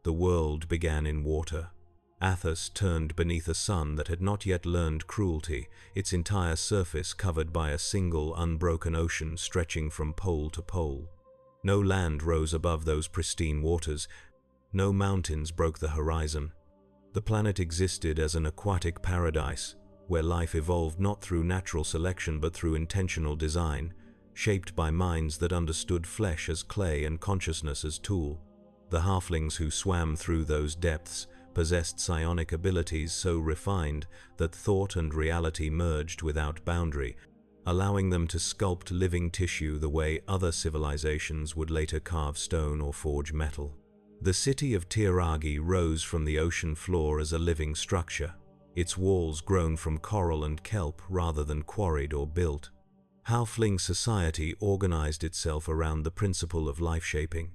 the world began in water. Athos turned beneath a sun that had not yet learned cruelty, its entire surface covered by a single unbroken ocean stretching from pole to pole. No land rose above those pristine waters, no mountains broke the horizon. The planet existed as an aquatic paradise, where life evolved not through natural selection but through intentional design, shaped by minds that understood flesh as clay and consciousness as tool. The halflings who swam through those depths possessed psionic abilities so refined that thought and reality merged without boundary, allowing them to sculpt living tissue the way other civilizations would later carve stone or forge metal. The city of tyranny rose from the ocean floor as a living structure, its walls grown from coral and kelp rather than quarried or built. Halfling society organized itself around the principle of life-shaping,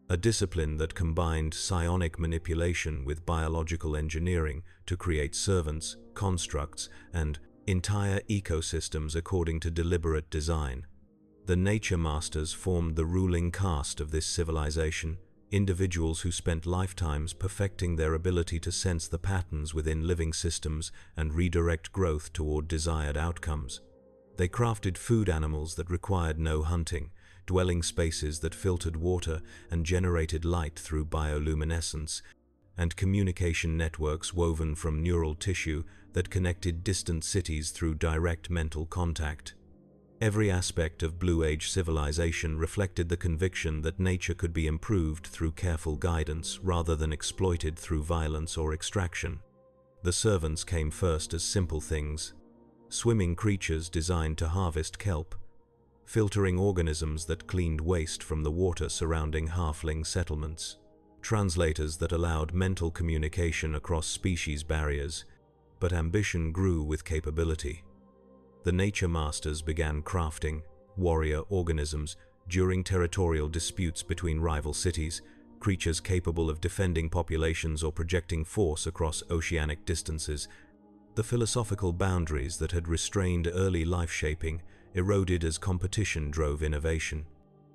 a discipline that combined psionic manipulation with biological engineering to create servants, constructs, and entire ecosystems according to deliberate design. The nature masters formed the ruling caste of this civilization, individuals who spent lifetimes perfecting their ability to sense the patterns within living systems and redirect growth toward desired outcomes. They crafted food animals that required no hunting, dwelling spaces that filtered water and generated light through bioluminescence, and communication networks woven from neural tissue that connected distant cities through direct mental contact. Every aspect of Blue Age civilization reflected the conviction that nature could be improved through careful guidance rather than exploited through violence or extraction. The servants came first as simple things, swimming creatures designed to harvest kelp, filtering organisms that cleaned waste from the water surrounding halfling settlements, translators that allowed mental communication across species barriers, but ambition grew with capability. The nature masters began crafting warrior organisms during territorial disputes between rival cities, creatures capable of defending populations or projecting force across oceanic distances. The philosophical boundaries that had restrained early life-shaping eroded as competition drove innovation.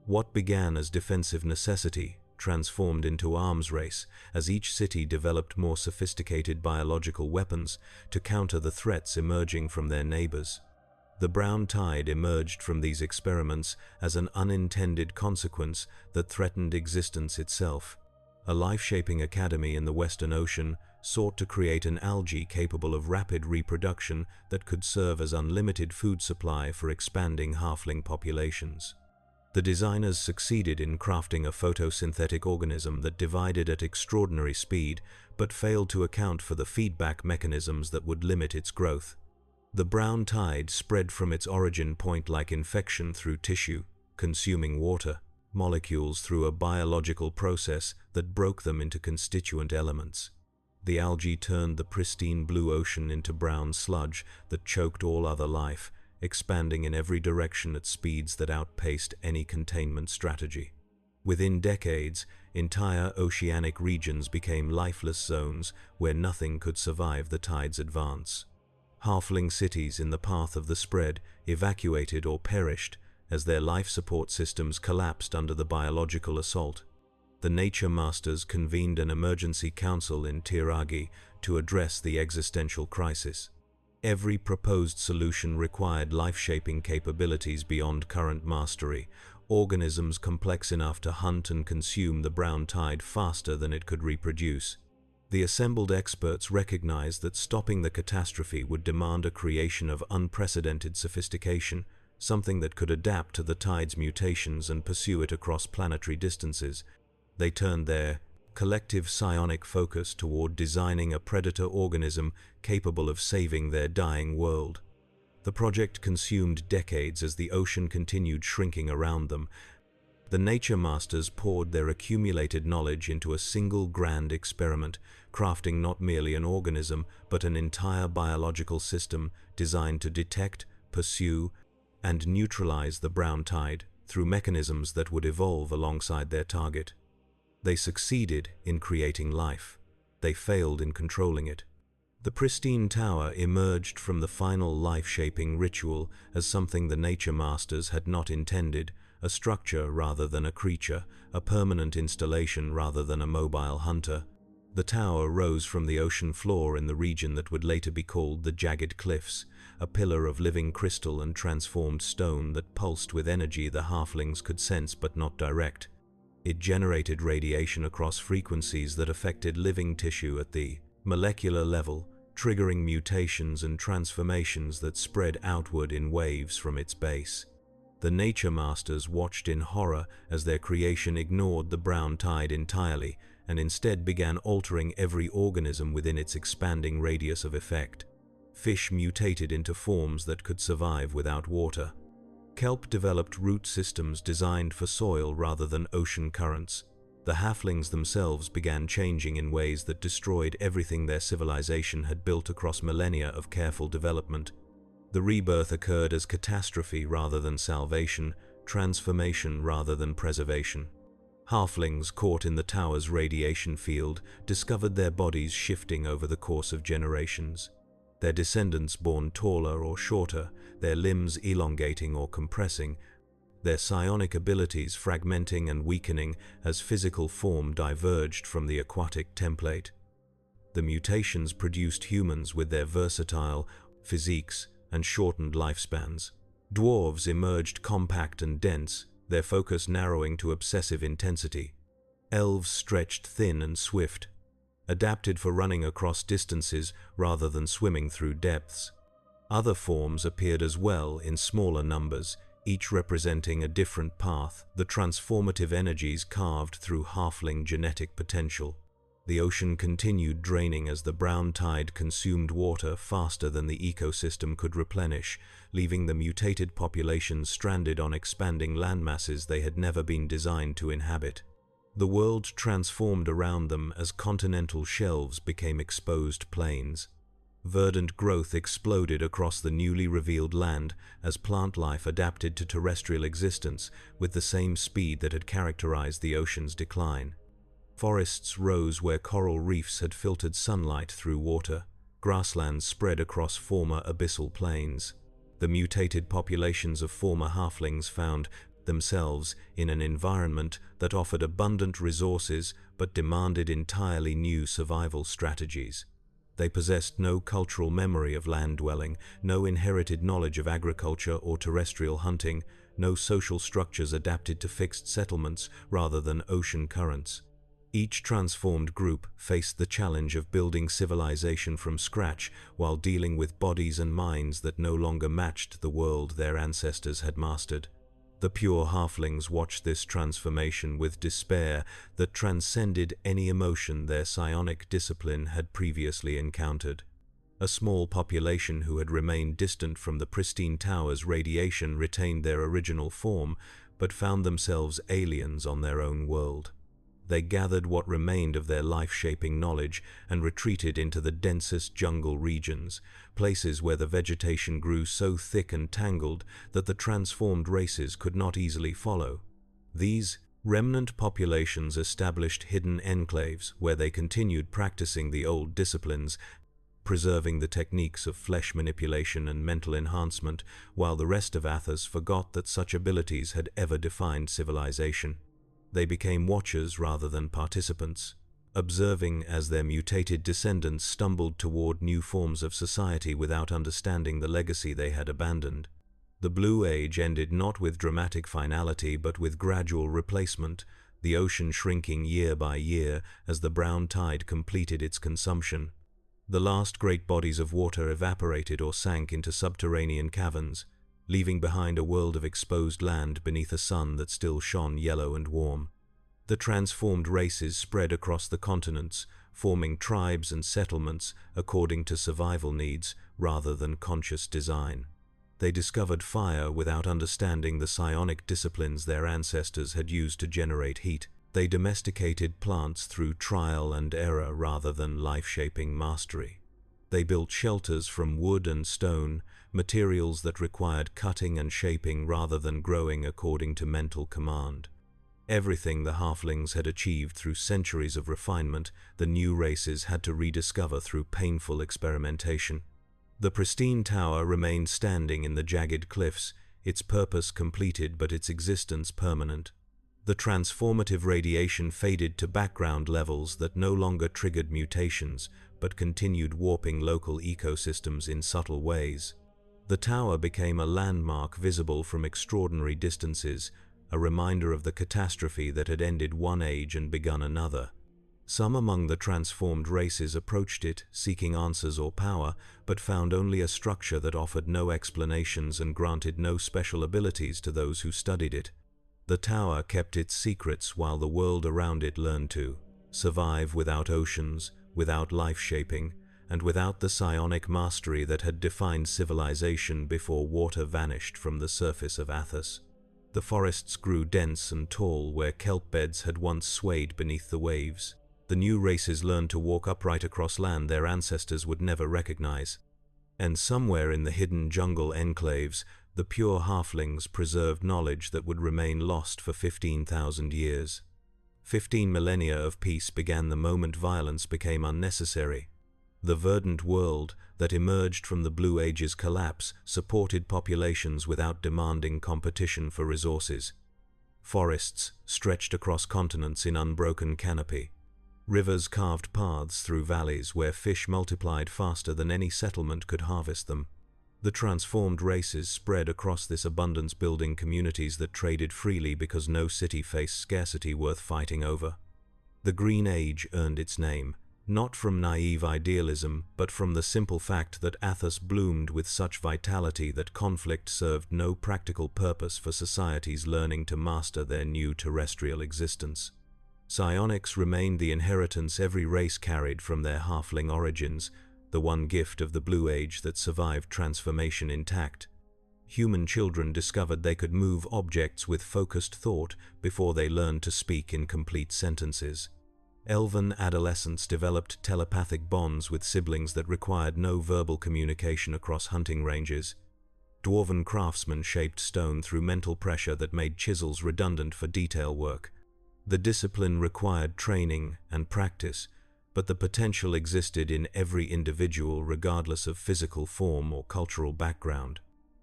What began as defensive necessity transformed into arms race as each city developed more sophisticated biological weapons to counter the threats emerging from their neighbors. The brown tide emerged from these experiments as an unintended consequence that threatened existence itself. A life-shaping academy in the Western Ocean sought to create an algae capable of rapid reproduction that could serve as unlimited food supply for expanding halfling populations. The designers succeeded in crafting a photosynthetic organism that divided at extraordinary speed, but failed to account for the feedback mechanisms that would limit its growth. The brown tide spread from its origin point like infection through tissue, consuming water molecules through a biological process that broke them into constituent elements. The algae turned the pristine blue ocean into brown sludge that choked all other life, expanding in every direction at speeds that outpaced any containment strategy. Within decades, entire oceanic regions became lifeless zones where nothing could survive the tide's advance. Halfling cities in the path of the spread evacuated or perished as their life support systems collapsed under the biological assault. The nature masters convened an emergency council in tyranny to address the existential crisis. Every proposed solution required life-shaping capabilities beyond current mastery, organisms complex enough to hunt and consume the brown tide faster than it could reproduce. The assembled experts recognized that stopping the catastrophe would demand a creation of unprecedented sophistication, something that could adapt to the tide's mutations and pursue it across planetary distances. They turned their collective psionic focus toward designing a predator organism capable of saving their dying world. The project consumed decades as the ocean continued shrinking around them. The nature masters poured their accumulated knowledge into a single grand experiment, crafting not merely an organism, but an entire biological system designed to detect, pursue, and neutralize the brown tide through mechanisms that would evolve alongside their target. They succeeded in creating life. They failed in controlling it. The pristine tower emerged from the final life-shaping ritual as something the nature masters had not intended, a structure rather than a creature, a permanent installation rather than a mobile hunter. The tower rose from the ocean floor in the region that would later be called the Jagged Cliffs, a pillar of living crystal and transformed stone that pulsed with energy the halflings could sense but not direct. It generated radiation across frequencies that affected living tissue at the molecular level, triggering mutations and transformations that spread outward in waves from its base. The Nature Masters watched in horror as their creation ignored the brown tide entirely and instead began altering every organism within its expanding radius of effect. Fish mutated into forms that could survive without water. Kelp developed root systems designed for soil rather than ocean currents. The halflings themselves began changing in ways that destroyed everything their civilization had built across millennia of careful development. The rebirth occurred as catastrophe rather than salvation, transformation rather than preservation. Halflings caught in the tower's radiation field discovered their bodies shifting over the course of generations. Their descendants born taller or shorter, their limbs elongating or compressing, their psionic abilities fragmenting and weakening as physical form diverged from the aquatic template. The mutations produced humans with their versatile physiques and shortened lifespans. Dwarves emerged compact and dense, their focus narrowing to obsessive intensity. Elves stretched thin and swift, adapted for running across distances rather than swimming through depths. Other forms appeared as well in smaller numbers, each representing a different path, the transformative energies carved through halfling genetic potential. The ocean continued draining as the brown tide consumed water faster than the ecosystem could replenish, leaving the mutated populations stranded on expanding landmasses they had never been designed to inhabit. The world transformed around them as continental shelves became exposed plains. Verdant growth exploded across the newly revealed land as plant life adapted to terrestrial existence with the same speed that had characterized the ocean's decline. Forests rose where coral reefs had filtered sunlight through water. Grasslands spread across former abyssal plains. The mutated populations of former halflings found themselves in an environment that offered abundant resources but demanded entirely new survival strategies. They possessed no cultural memory of land dwelling, no inherited knowledge of agriculture or terrestrial hunting, no social structures adapted to fixed settlements rather than ocean currents. Each transformed group faced the challenge of building civilization from scratch while dealing with bodies and minds that no longer matched the world their ancestors had mastered. The pure halflings watched this transformation with despair that transcended any emotion their psionic discipline had previously encountered. A small population who had remained distant from the pristine tower's radiation retained their original form, but found themselves aliens on their own world. They gathered what remained of their life-shaping knowledge and retreated into the densest jungle regions, places where the vegetation grew so thick and tangled that the transformed races could not easily follow. These remnant populations established hidden enclaves where they continued practicing the old disciplines, preserving the techniques of flesh manipulation and mental enhancement, while the rest of Athos forgot that such abilities had ever defined civilization. They became watchers rather than participants, observing as their mutated descendants stumbled toward new forms of society without understanding the legacy they had abandoned. The Blue Age ended not with dramatic finality but with gradual replacement, the ocean shrinking year by year as the brown tide completed its consumption. The last great bodies of water evaporated or sank into subterranean caverns, leaving behind a world of exposed land beneath a sun that still shone yellow and warm. The transformed races spread across the continents, forming tribes and settlements according to survival needs rather than conscious design. They discovered fire without understanding the psionic disciplines their ancestors had used to generate heat. They domesticated plants through trial and error rather than life-shaping mastery. They built shelters from wood and stone, materials that required cutting and shaping rather than growing according to mental command. Everything the halflings had achieved through centuries of refinement, the new races had to rediscover through painful experimentation. The pristine tower remained standing in the jagged cliffs, its purpose completed but its existence permanent. The transformative radiation faded to background levels that no longer triggered mutations, but continued warping local ecosystems in subtle ways. The tower became a landmark visible from extraordinary distances, a reminder of the catastrophe that had ended one age and begun another. Some among the transformed races approached it, seeking answers or power, but found only a structure that offered no explanations and granted no special abilities to those who studied it. The tower kept its secrets while the world around it learned to survive without oceans, without life-shaping, and without the psionic mastery that had defined civilization before water vanished from the surface of Athos. The forests grew dense and tall where kelp beds had once swayed beneath the waves. The new races learned to walk upright across land their ancestors would never recognize. And somewhere in the hidden jungle enclaves, the pure halflings preserved knowledge that would remain lost for 15,000 years. 15 millennia of peace began the moment violence became unnecessary. The verdant world that emerged from the Blue Age's collapse supported populations without demanding competition for resources. Forests stretched across continents in unbroken canopy. Rivers carved paths through valleys where fish multiplied faster than any settlement could harvest them. The transformed races spread across this abundance, building communities that traded freely because no city faced scarcity worth fighting over. The Green Age earned its name, not from naive idealism, but from the simple fact that Athos bloomed with such vitality that conflict served no practical purpose for societies learning to master their new terrestrial existence. Psionics remained the inheritance every race carried from their halfling origins, the one gift of the Blue Age that survived transformation intact. Human children discovered they could move objects with focused thought before they learned to speak in complete sentences. Elven adolescents developed telepathic bonds with siblings that required no verbal communication across hunting ranges. Dwarven craftsmen shaped stone through mental pressure that made chisels redundant for detail work. The discipline required training and practice, but the potential existed in every individual regardless of physical form or cultural background.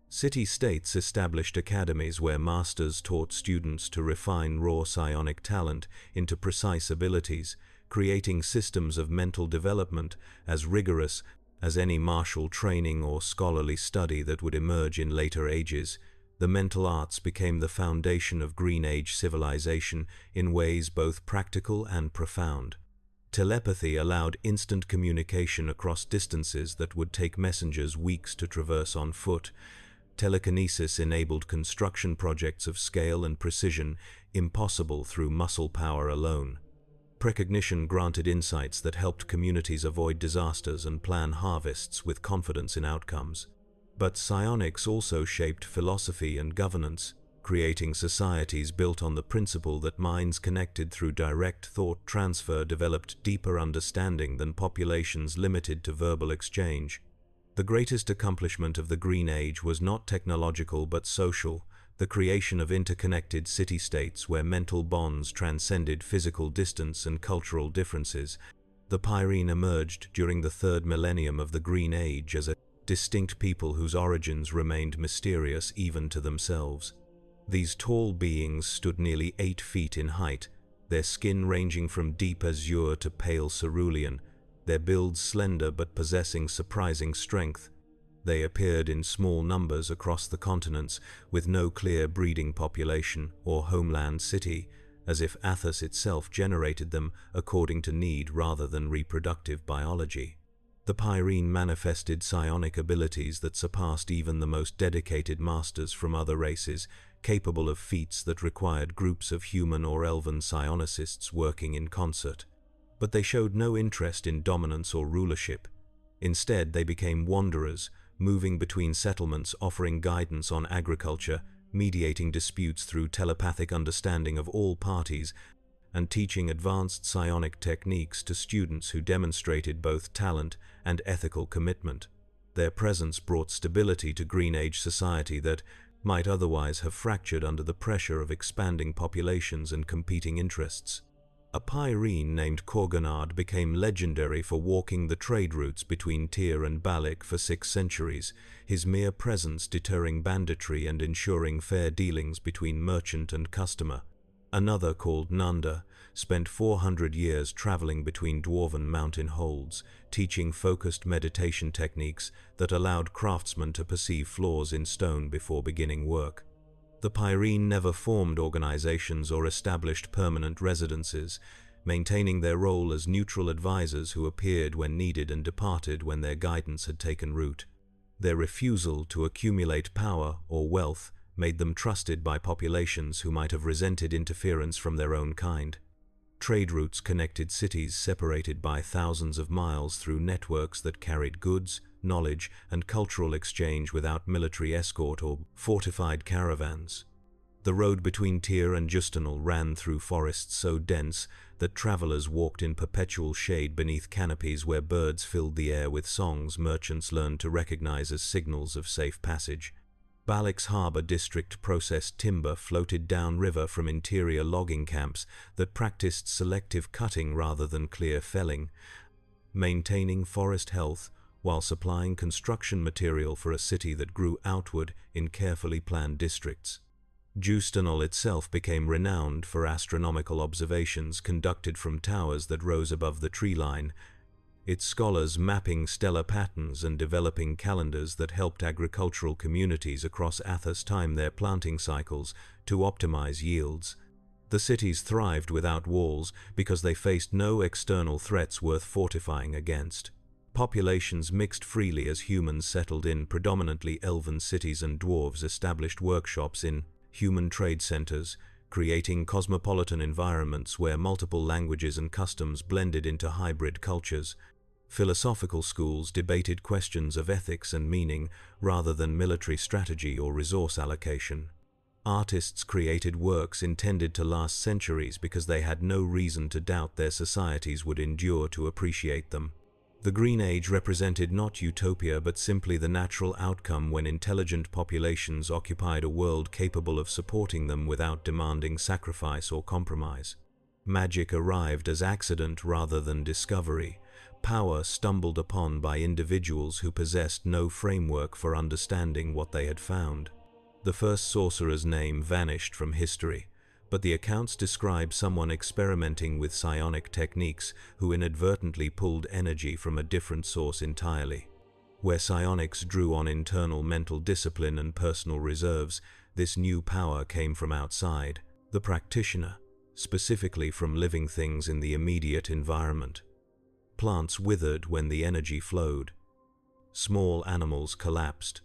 City-states established academies where masters taught students to refine raw psionic talent into precise abilities, creating systems of mental development as rigorous as any martial training or scholarly study that would emerge in later ages. The mental arts became the foundation of Green Age civilization in ways both practical and profound. Telepathy allowed instant communication across distances that would take messengers weeks to traverse on foot. Telekinesis enabled construction projects of scale and precision impossible through muscle power alone. Precognition granted insights that helped communities avoid disasters and plan harvests with confidence in outcomes. But psionics also shaped philosophy and governance, creating societies built on the principle that minds connected through direct thought transfer developed deeper understanding than populations limited to verbal exchange. The greatest accomplishment of the Green Age was not technological but social, the creation of interconnected city-states where mental bonds transcended physical distance and cultural differences. The pyrene emerged during the third millennium of the Green Age as a distinct people whose origins remained mysterious even to themselves. These tall beings stood nearly 8 feet in height, their skin ranging from deep azure to pale cerulean, their builds slender but possessing surprising strength. They appeared in small numbers across the continents, with no clear breeding population or homeland city, as if Athos itself generated them according to need rather than reproductive biology. The pyrene manifested psionic abilities that surpassed even the most dedicated masters from other races, capable of feats that required groups of human or elven psionicists working in concert. But they showed no interest in dominance or rulership. Instead, they became wanderers, moving between settlements, offering guidance on agriculture, mediating disputes through telepathic understanding of all parties, and teaching advanced psionic techniques to students who demonstrated both talent and ethical commitment. Their presence brought stability to Green Age society that might otherwise have fractured under the pressure of expanding populations and competing interests. A pyrene named Corgonard became legendary for walking the trade routes between Tyr and Balak for 6 centuries, his mere presence deterring banditry and ensuring fair dealings between merchant and customer. Another, called Nanda, spent 400 years traveling between dwarven mountain holds, teaching focused meditation techniques that allowed craftsmen to perceive flaws in stone before beginning work. The pyrene never formed organizations or established permanent residences, maintaining their role as neutral advisors who appeared when needed and departed when their guidance had taken root. Their refusal to accumulate power or wealth made them trusted by populations who might have resented interference from their own kind. Trade routes connected cities separated by thousands of miles through networks that carried goods, knowledge, and cultural exchange without military escort or fortified caravans. The road between Tyr and Justanal ran through forests so dense that travelers walked in perpetual shade beneath canopies where birds filled the air with songs merchants learned to recognize as signals of safe passage. Balak's harbor district processed timber floated downriver from interior logging camps that practiced selective cutting rather than clear felling, maintaining forest health while supplying construction material for a city that grew outward in carefully planned districts. Justanal itself became renowned for astronomical observations conducted from towers that rose above the tree line, its scholars mapping stellar patterns and developing calendars that helped agricultural communities across Athos time their planting cycles to optimize yields. The cities thrived without walls because they faced no external threats worth fortifying against. Populations mixed freely as humans settled in predominantly elven cities and dwarves established workshops in human trade centers, creating cosmopolitan environments where multiple languages and customs blended into hybrid cultures. Philosophical schools debated questions of ethics and meaning rather than military strategy or resource allocation. Artists created works intended to last centuries because they had no reason to doubt their societies would endure to appreciate them. The Green Age represented not utopia but simply the natural outcome when intelligent populations occupied a world capable of supporting them without demanding sacrifice or compromise. Magic arrived as accident rather than discovery, power stumbled upon by individuals who possessed no framework for understanding what they had found. The first sorcerer's name vanished from history, but the accounts describe someone experimenting with psionic techniques who inadvertently pulled energy from a different source entirely. Where psionics drew on internal mental discipline and personal reserves, this new power came from outside, the practitioner, specifically from living things in the immediate environment. Plants withered when the energy flowed. Small animals collapsed.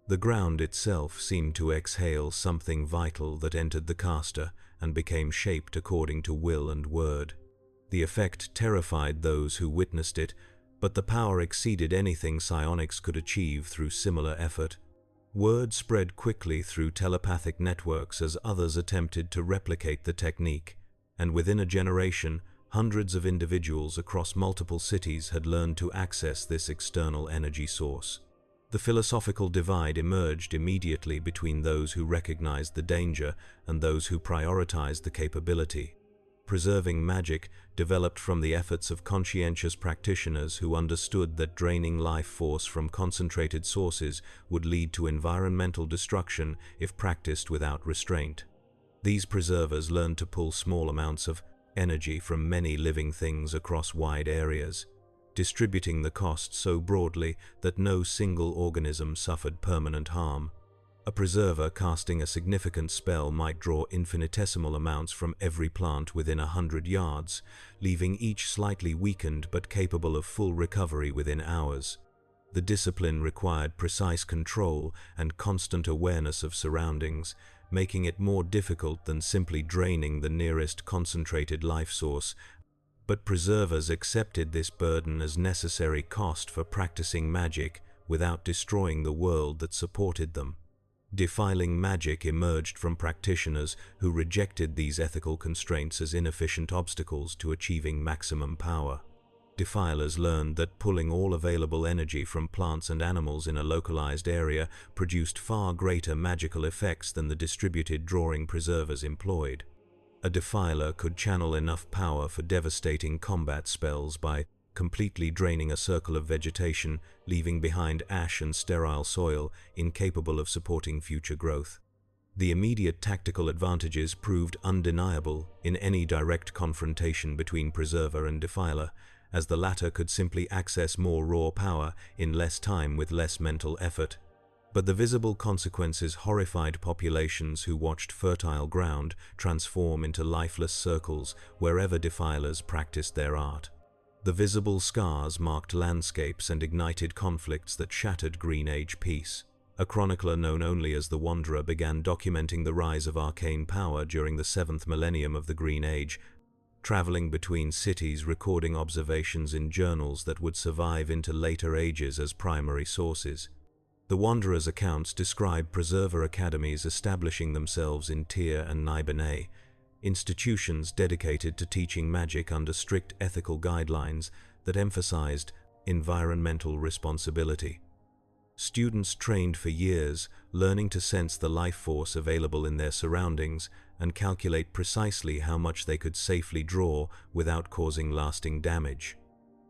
The ground itself seemed to exhale something vital that entered the caster and became shaped according to will and word. The effect terrified those who witnessed it, but the power exceeded anything psionics could achieve through similar effort. Word spread quickly through telepathic networks as others attempted to replicate the technique, and within a generation, hundreds of individuals across multiple cities had learned to access this external energy source. The philosophical divide emerged immediately between those who recognized the danger and those who prioritized the capability. Preserving magic developed from the efforts of conscientious practitioners who understood that draining life force from concentrated sources would lead to environmental destruction if practiced without restraint. These preservers learned to pull small amounts of energy from many living things across wide areas, distributing the cost so broadly that no single organism suffered permanent harm. A preserver casting a significant spell might draw infinitesimal amounts from every plant within 100 yards, leaving each slightly weakened but capable of full recovery within hours. The discipline required precise control and constant awareness of surroundings, making it more difficult than simply draining the nearest concentrated life source. But preservers accepted this burden as necessary cost for practicing magic without destroying the world that supported them. Defiling magic emerged from practitioners who rejected these ethical constraints as inefficient obstacles to achieving maximum power. Defilers learned that pulling all available energy from plants and animals in a localized area produced far greater magical effects than the distributed drawing preservers employed. A defiler could channel enough power for devastating combat spells by completely draining a circle of vegetation, leaving behind ash and sterile soil, incapable of supporting future growth. The immediate tactical advantages proved undeniable in any direct confrontation between preserver and defiler, as the latter could simply access more raw power in less time with less mental effort. But the visible consequences horrified populations who watched fertile ground transform into lifeless circles wherever defilers practiced their art. The visible scars marked landscapes and ignited conflicts that shattered Green Age peace. A chronicler known only as the Wanderer began documenting the rise of arcane power during the 7th millennium of the Green Age, traveling between cities recording observations in journals that would survive into later ages as primary sources. The Wanderer's accounts describe preserver academies establishing themselves in Tyr and Niben, institutions dedicated to teaching magic under strict ethical guidelines that emphasized environmental responsibility. Students trained for years, learning to sense the life force available in their surroundings and calculate precisely how much they could safely draw without causing lasting damage.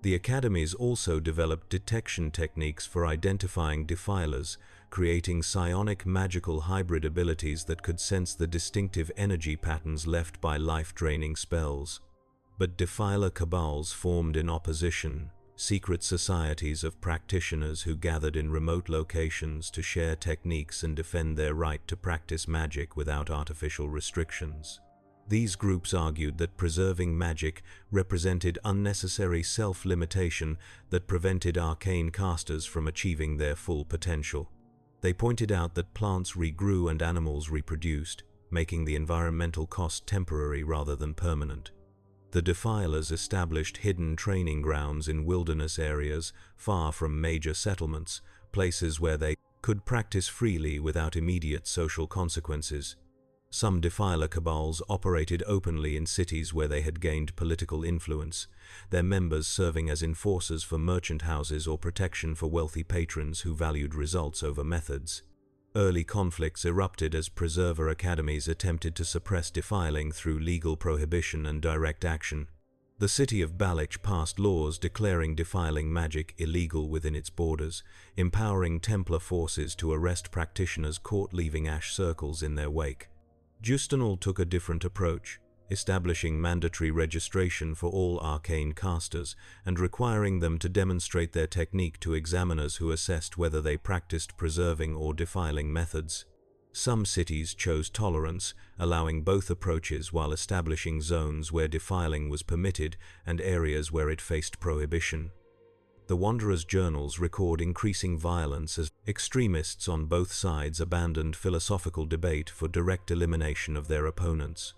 The academies also developed detection techniques for identifying defilers, creating psionic magical hybrid abilities that could sense the distinctive energy patterns left by life-draining spells. But defiler cabals formed in opposition, secret societies of practitioners who gathered in remote locations to share techniques and defend their right to practice magic without artificial restrictions. These groups argued that preserving magic represented unnecessary self-limitation that prevented arcane casters from achieving their full potential. They pointed out that plants regrew and animals reproduced, making the environmental cost temporary rather than permanent. The defilers established hidden training grounds in wilderness areas far from major settlements, places where they could practice freely without immediate social consequences. Some defiler cabals operated openly in cities where they had gained political influence, their members serving as enforcers for merchant houses or protection for wealthy patrons who valued results over methods. Early conflicts erupted as preserver academies attempted to suppress defiling through legal prohibition and direct action. The city of Balich passed laws declaring defiling magic illegal within its borders, empowering Templar forces to arrest practitioners caught leaving ash circles in their wake. Justinal took a different approach, establishing mandatory registration for all arcane casters and requiring them to demonstrate their technique to examiners who assessed whether they practiced preserving or defiling methods. Some cities chose tolerance, allowing both approaches while establishing zones where defiling was permitted and areas where it faced prohibition. The Wanderer's journals record increasing violence as extremists on both sides abandoned philosophical debate for direct elimination of their opponents.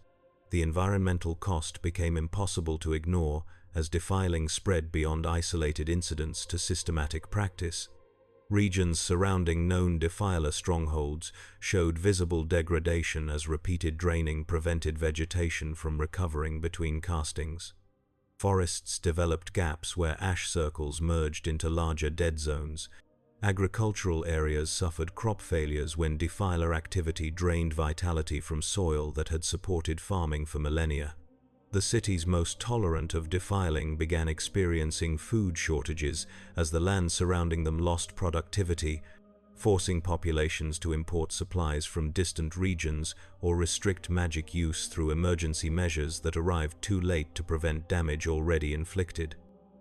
The environmental cost became impossible to ignore as defiling spread beyond isolated incidents to systematic practice. Regions surrounding known defiler strongholds showed visible degradation as repeated draining prevented vegetation from recovering between castings. Forests developed gaps where ash circles merged into larger dead zones. Agricultural areas suffered crop failures when defiler activity drained vitality from soil that had supported farming for millennia. The cities most tolerant of defiling began experiencing food shortages as the land surrounding them lost productivity, forcing populations to import supplies from distant regions or restrict magic use through emergency measures that arrived too late to prevent damage already inflicted.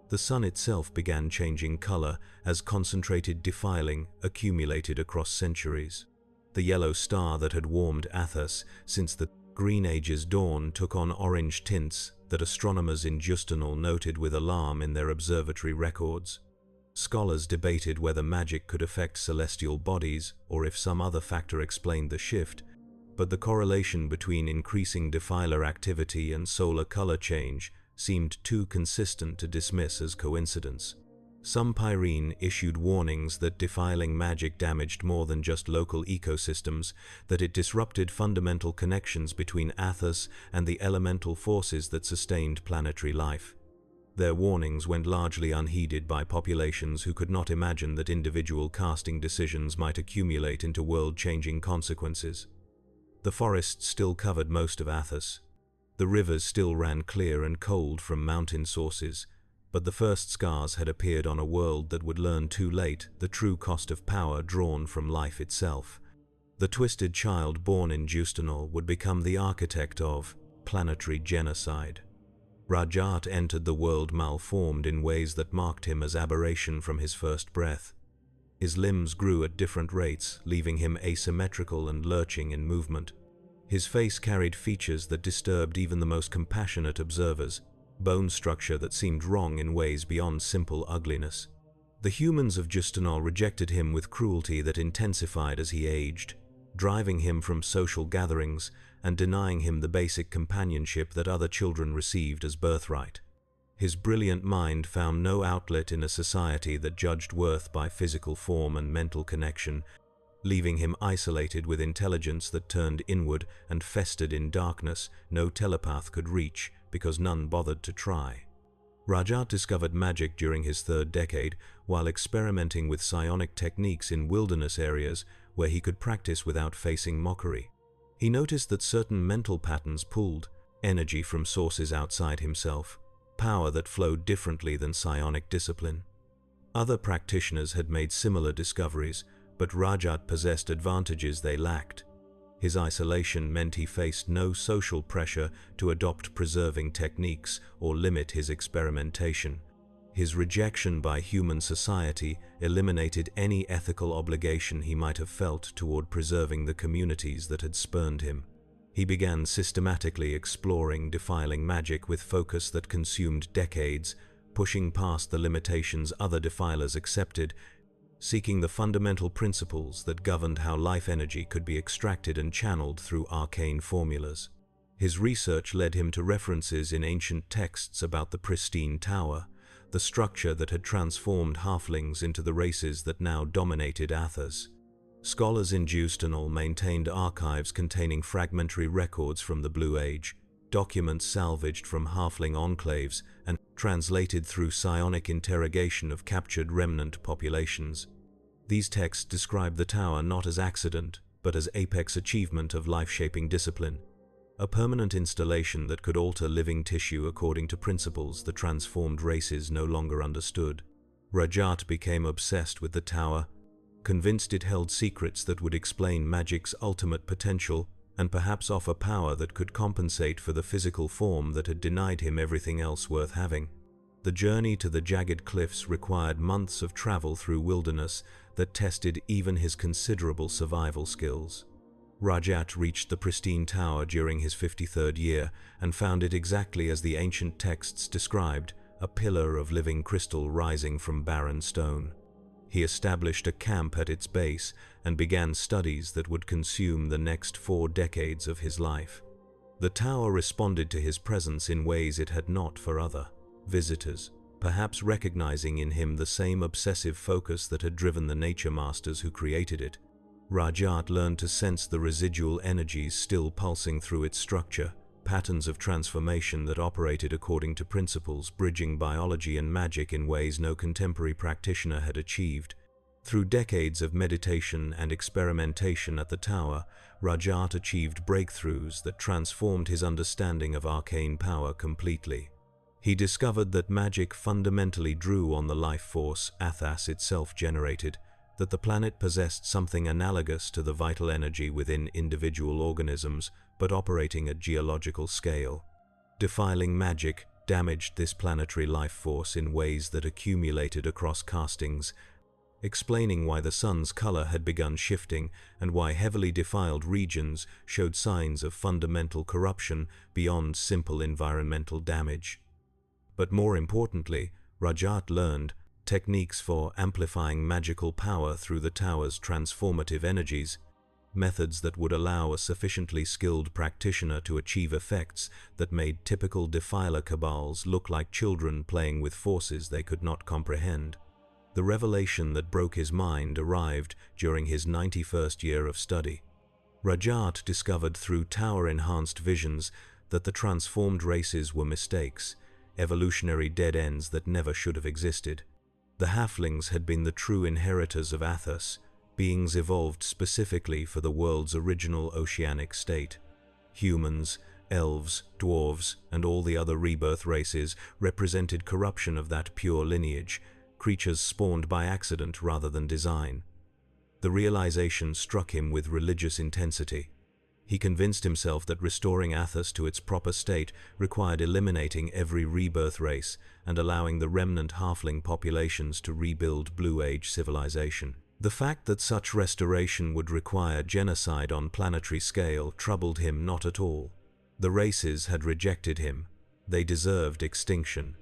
The sun itself began changing color as concentrated defiling accumulated across centuries. The yellow star that had warmed Athos since the Green Age's dawn took on orange tints that astronomers in Justinal noted with alarm in their observatory records. Scholars debated whether magic could affect celestial bodies or if some other factor explained the shift, but the correlation between increasing defiler activity and solar color change seemed too consistent to dismiss as coincidence. Some pyrene issued warnings that defiling magic damaged more than just local ecosystems, that it disrupted fundamental connections between Athos and the elemental forces that sustained planetary life. Their warnings went largely unheeded by populations who could not imagine that individual casting decisions might accumulate into world-changing consequences. The forest still covered most of Athos. The rivers still ran clear and cold from mountain sources, but the first scars had appeared on a world that would learn too late the true cost of power drawn from life itself. The twisted child born in Justanol would become the architect of planetary genocide. Rajat entered the world malformed in ways that marked him as aberration from his first breath. His limbs grew at different rates, leaving him asymmetrical and lurching in movement. His face carried features that disturbed even the most compassionate observers, bone structure that seemed wrong in ways beyond simple ugliness. The humans of Justanol rejected him with cruelty that intensified as he aged, driving him from social gatherings and denying him the basic companionship that other children received as birthright. His brilliant mind found no outlet in a society that judged worth by physical form and mental connection, leaving him isolated with intelligence that turned inward and festered in darkness no telepath could reach because none bothered to try. Rajat discovered magic during his third decade while experimenting with psionic techniques in wilderness areas where he could practice without facing mockery. He noticed that certain mental patterns pulled energy from sources outside himself, power that flowed differently than psionic discipline. Other practitioners had made similar discoveries, but Rajat possessed advantages they lacked. His isolation meant he faced no social pressure to adopt preserving techniques or limit his experimentation. His rejection by human society eliminated any ethical obligation he might have felt toward preserving the communities that had spurned him. He began systematically exploring defiling magic with focus that consumed decades, pushing past the limitations other defilers accepted, seeking the fundamental principles that governed how life energy could be extracted and channeled through arcane formulas. His research led him to references in ancient texts about the pristine tower, the structure that had transformed halflings into the races that now dominated Athos. Scholars in Justanol maintained archives containing fragmentary records from the Blue Age, documents salvaged from halfling enclaves and translated through psionic interrogation of captured remnant populations. These texts describe the tower not as accident, but as apex achievement of life-shaping discipline, a permanent installation that could alter living tissue according to principles the transformed races no longer understood. Rajat became obsessed with the tower, convinced it held secrets that would explain magic's ultimate potential and perhaps offer power that could compensate for the physical form that had denied him everything else worth having. The journey to the jagged cliffs required months of travel through wilderness that tested even his considerable survival skills. Rajat reached the pristine tower during his 53rd year and found it exactly as the ancient texts described, a pillar of living crystal rising from barren stone. He established a camp at its base and began studies that would consume the next 4 decades of his life. The tower responded to his presence in ways it had not for other visitors, perhaps recognizing in him the same obsessive focus that had driven the nature masters who created it. Rajat learned to sense the residual energies still pulsing through its structure, patterns of transformation that operated according to principles bridging biology and magic in ways no contemporary practitioner had achieved. Through decades of meditation and experimentation at the tower, Rajat achieved breakthroughs that transformed his understanding of arcane power completely. He discovered that magic fundamentally drew on the life force Athas itself generated, that the planet possessed something analogous to the vital energy within individual organisms, but operating at geological scale. Defiling magic damaged this planetary life force in ways that accumulated across castings, explaining why the sun's color had begun shifting and why heavily defiled regions showed signs of fundamental corruption beyond simple environmental damage. But more importantly, Rajat learned techniques for amplifying magical power through the tower's transformative energies, methods that would allow a sufficiently skilled practitioner to achieve effects that made typical defiler cabals look like children playing with forces they could not comprehend. The revelation that broke his mind arrived during his 91st year of study. Rajat discovered through tower-enhanced visions that the transformed races were mistakes, evolutionary dead ends that never should have existed. The halflings had been the true inheritors of Athos, beings evolved specifically for the world's original oceanic state. Humans, elves, dwarves, and all the other rebirth races represented corruption of that pure lineage, creatures spawned by accident rather than design. The realization struck him with religious intensity. He convinced himself that restoring Athos to its proper state required eliminating every rebirth race and allowing the remnant halfling populations to rebuild Blue Age civilization. The fact that such restoration would require genocide on planetary scale troubled him not at all. The races had rejected him. They deserved extinction.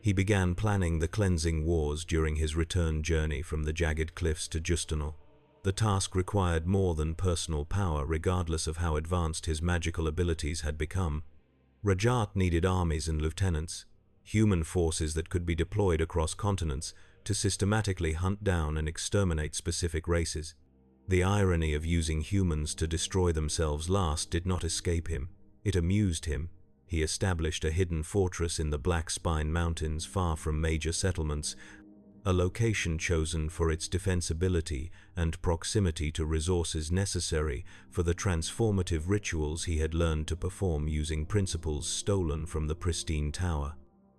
He began planning the cleansing wars during his return journey from the jagged cliffs to Justanal. The task required more than personal power, regardless of how advanced his magical abilities had become. Rajat needed armies and lieutenants, human forces that could be deployed across continents to systematically hunt down and exterminate specific races. The irony of using humans to destroy themselves last did not escape him. It amused him. He established a hidden fortress in the Blackspine Mountains far from major settlements, a location chosen for its defensibility and proximity to resources necessary for the transformative rituals he had learned to perform using principles stolen from the pristine tower.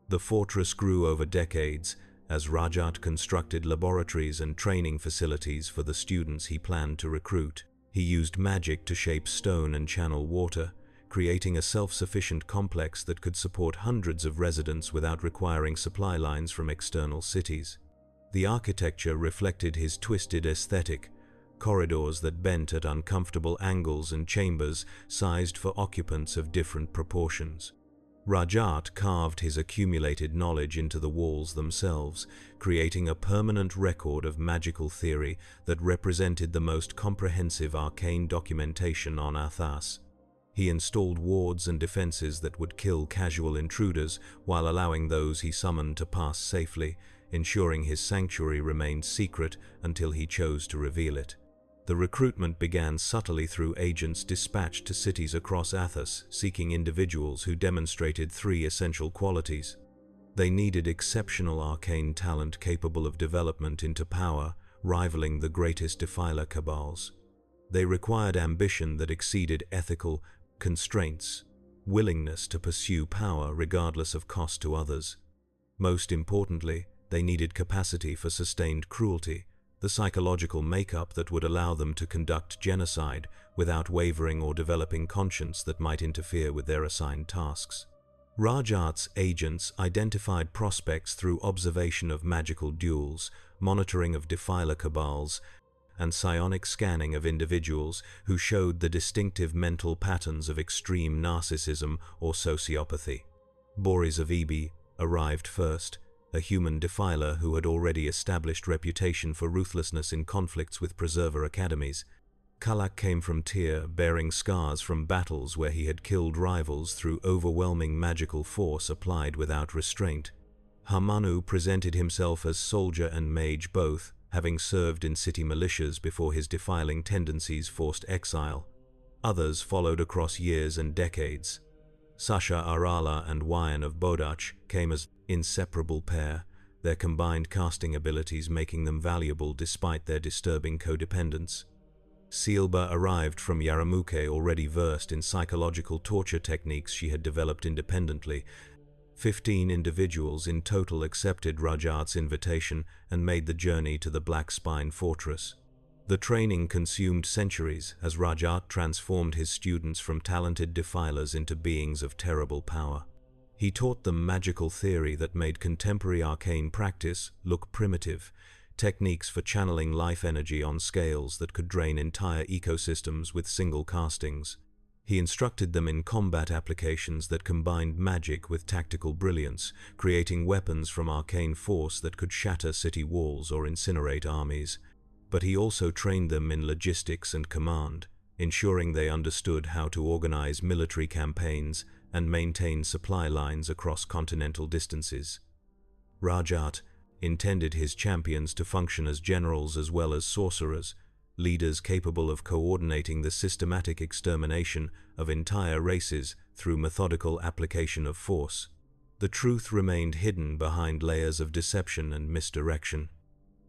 The fortress grew over decades as Rajat constructed laboratories and training facilities for the students he planned to recruit. He used magic to shape stone and channel water, creating a self-sufficient complex that could support hundreds of residents without requiring supply lines from external cities. The architecture reflected his twisted aesthetic, corridors that bent at uncomfortable angles and chambers sized for occupants of different proportions. Rajat carved his accumulated knowledge into the walls themselves, creating a permanent record of magical theory that represented the most comprehensive arcane documentation on Athas. He installed wards and defenses that would kill casual intruders while allowing those he summoned to pass safely, ensuring his sanctuary remained secret until he chose to reveal it. The recruitment began subtly through agents dispatched to cities across Athos, seeking individuals who demonstrated three essential qualities. They needed exceptional arcane talent capable of development into power, rivaling the greatest defiler cabals. They required ambition that exceeded ethical constraints, willingness to pursue power regardless of cost to others. Most importantly, they needed capacity for sustained cruelty, the psychological makeup that would allow them to conduct genocide without wavering or developing conscience that might interfere with their assigned tasks. Rajat's agents identified prospects through observation of magical duels, monitoring of defiler cabals, and psionic scanning of individuals who showed the distinctive mental patterns of extreme narcissism or sociopathy. Boris of Eby arrived first, a human defiler who had already established reputation for ruthlessness in conflicts with preserver academies. Kalak came from Tyr, bearing scars from battles where he had killed rivals through overwhelming magical force applied without restraint. Hamanu presented himself as soldier and mage both, having served in city militias before his defiling tendencies forced exile. Others followed across years and decades. Sasha Arala and Wyan of Bodach came as inseparable pair, their combined casting abilities making them valuable despite their disturbing codependence. Sealba arrived from Yarramuke, already versed in psychological torture techniques she had developed independently. 15 individuals in total accepted Rajat's invitation and made the journey to the Blackspine fortress. The training consumed centuries as Rajat transformed his students from talented defilers into beings of terrible power. He taught them magical theory that made contemporary arcane practice look primitive, techniques for channeling life energy on scales that could drain entire ecosystems with single castings. He instructed them in combat applications that combined magic with tactical brilliance, creating weapons from arcane force that could shatter city walls or incinerate armies. But he also trained them in logistics and command, ensuring they understood how to organize military campaigns and maintain supply lines across continental distances. Rajat intended his champions to function as generals as well as sorcerers, leaders capable of coordinating the systematic extermination of entire races through methodical application of force. The truth remained hidden behind layers of deception and misdirection.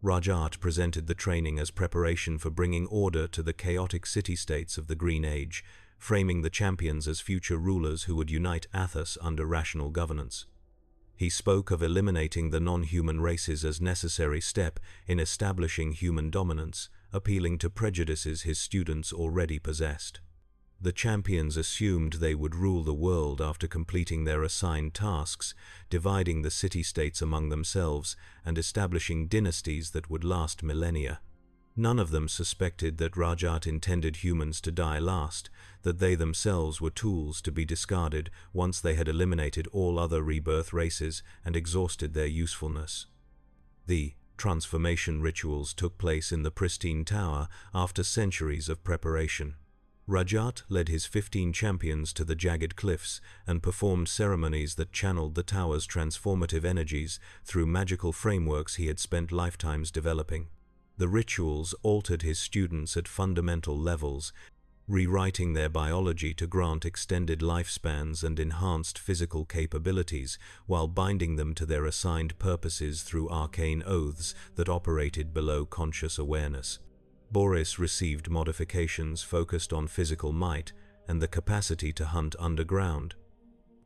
Rajat presented the training as preparation for bringing order to the chaotic city-states of the Green Age, framing the champions as future rulers who would unite Athos under rational governance. He spoke of eliminating the non-human races as necessary step in establishing human dominance, appealing to prejudices his students already possessed. The champions assumed they would rule the world after completing their assigned tasks, dividing the city-states among themselves and establishing dynasties that would last millennia. None of them suspected that Rajat intended humans to die last, that they themselves were tools to be discarded once they had eliminated all other rebirth races and exhausted their usefulness. The transformation rituals took place in the pristine tower after centuries of preparation. Rajat led his 15 champions to the jagged cliffs and performed ceremonies that channeled the tower's transformative energies through magical frameworks he had spent lifetimes developing. The rituals altered his students at fundamental levels, rewriting their biology to grant extended lifespans and enhanced physical capabilities, while binding them to their assigned purposes through arcane oaths that operated below conscious awareness. Boris received modifications focused on physical might and the capacity to hunt underground.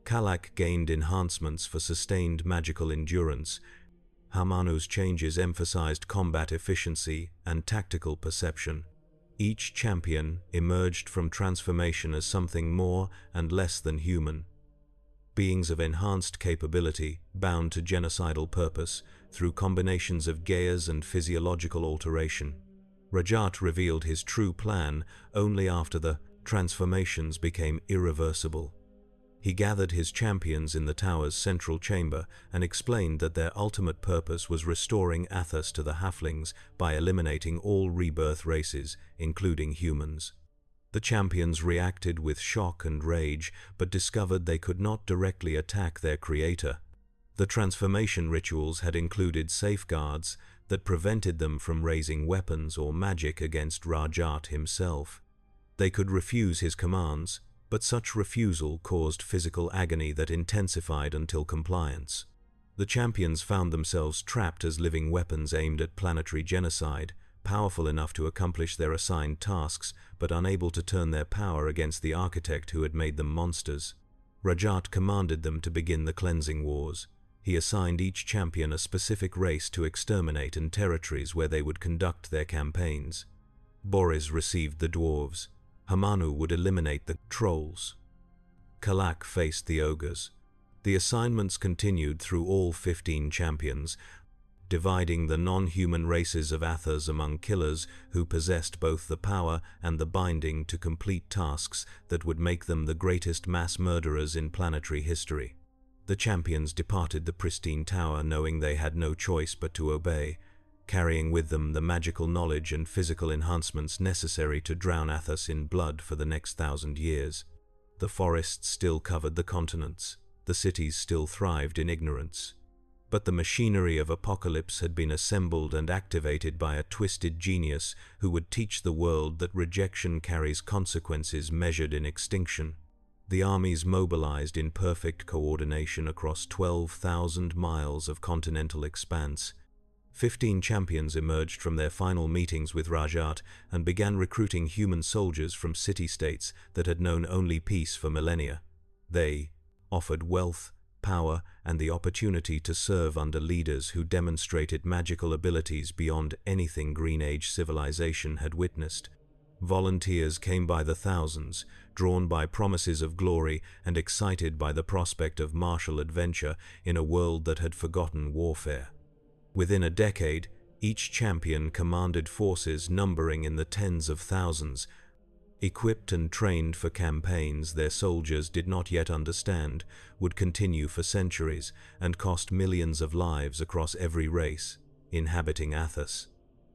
Kalak gained enhancements for sustained magical endurance. Hamanu's changes emphasized combat efficiency and tactical perception. Each champion emerged from transformation as something more and less than human. Beings of enhanced capability, bound to genocidal purpose through combinations of gears and physiological alteration. Rajat revealed his true plan only after the transformations became irreversible. He gathered his champions in the tower's central chamber and explained that their ultimate purpose was restoring Athos to the halflings by eliminating all rebirth races, including humans. The champions reacted with shock and rage, but discovered they could not directly attack their creator. The transformation rituals had included safeguards that prevented them from raising weapons or magic against Rajat himself. They could refuse his commands, but such refusal caused physical agony that intensified until compliance. The champions found themselves trapped as living weapons aimed at planetary genocide, powerful enough to accomplish their assigned tasks, but unable to turn their power against the architect who had made them monsters. Rajat commanded them to begin the cleansing wars. He assigned each champion a specific race to exterminate and territories where they would conduct their campaigns. Boris received the dwarves. Hamanu would eliminate the trolls. Kalak faced the ogres. The assignments continued through all 15 champions, dividing the non-human races of Athos among killers who possessed both the power and the binding to complete tasks that would make them the greatest mass murderers in planetary history. The champions departed the pristine tower knowing they had no choice but to obey, carrying with them the magical knowledge and physical enhancements necessary to drown Athos in blood for the next 1,000 years. The forests still covered the continents. The cities still thrived in ignorance. But the machinery of apocalypse had been assembled and activated by a twisted genius who would teach the world that rejection carries consequences measured in extinction. The armies mobilized in perfect coordination across 12,000 miles of continental expanse. 15 champions emerged from their final meetings with Rajat and began recruiting human soldiers from city-states that had known only peace for millennia. They offered wealth, power, and the opportunity to serve under leaders who demonstrated magical abilities beyond anything Green Age civilization had witnessed. Volunteers came by the thousands, drawn by promises of glory and excited by the prospect of martial adventure in a world that had forgotten warfare. Within a decade, each champion commanded forces numbering in the tens of thousands. Equipped and trained for campaigns their soldiers did not yet understand, would continue for centuries, and cost millions of lives across every race, inhabiting Athos.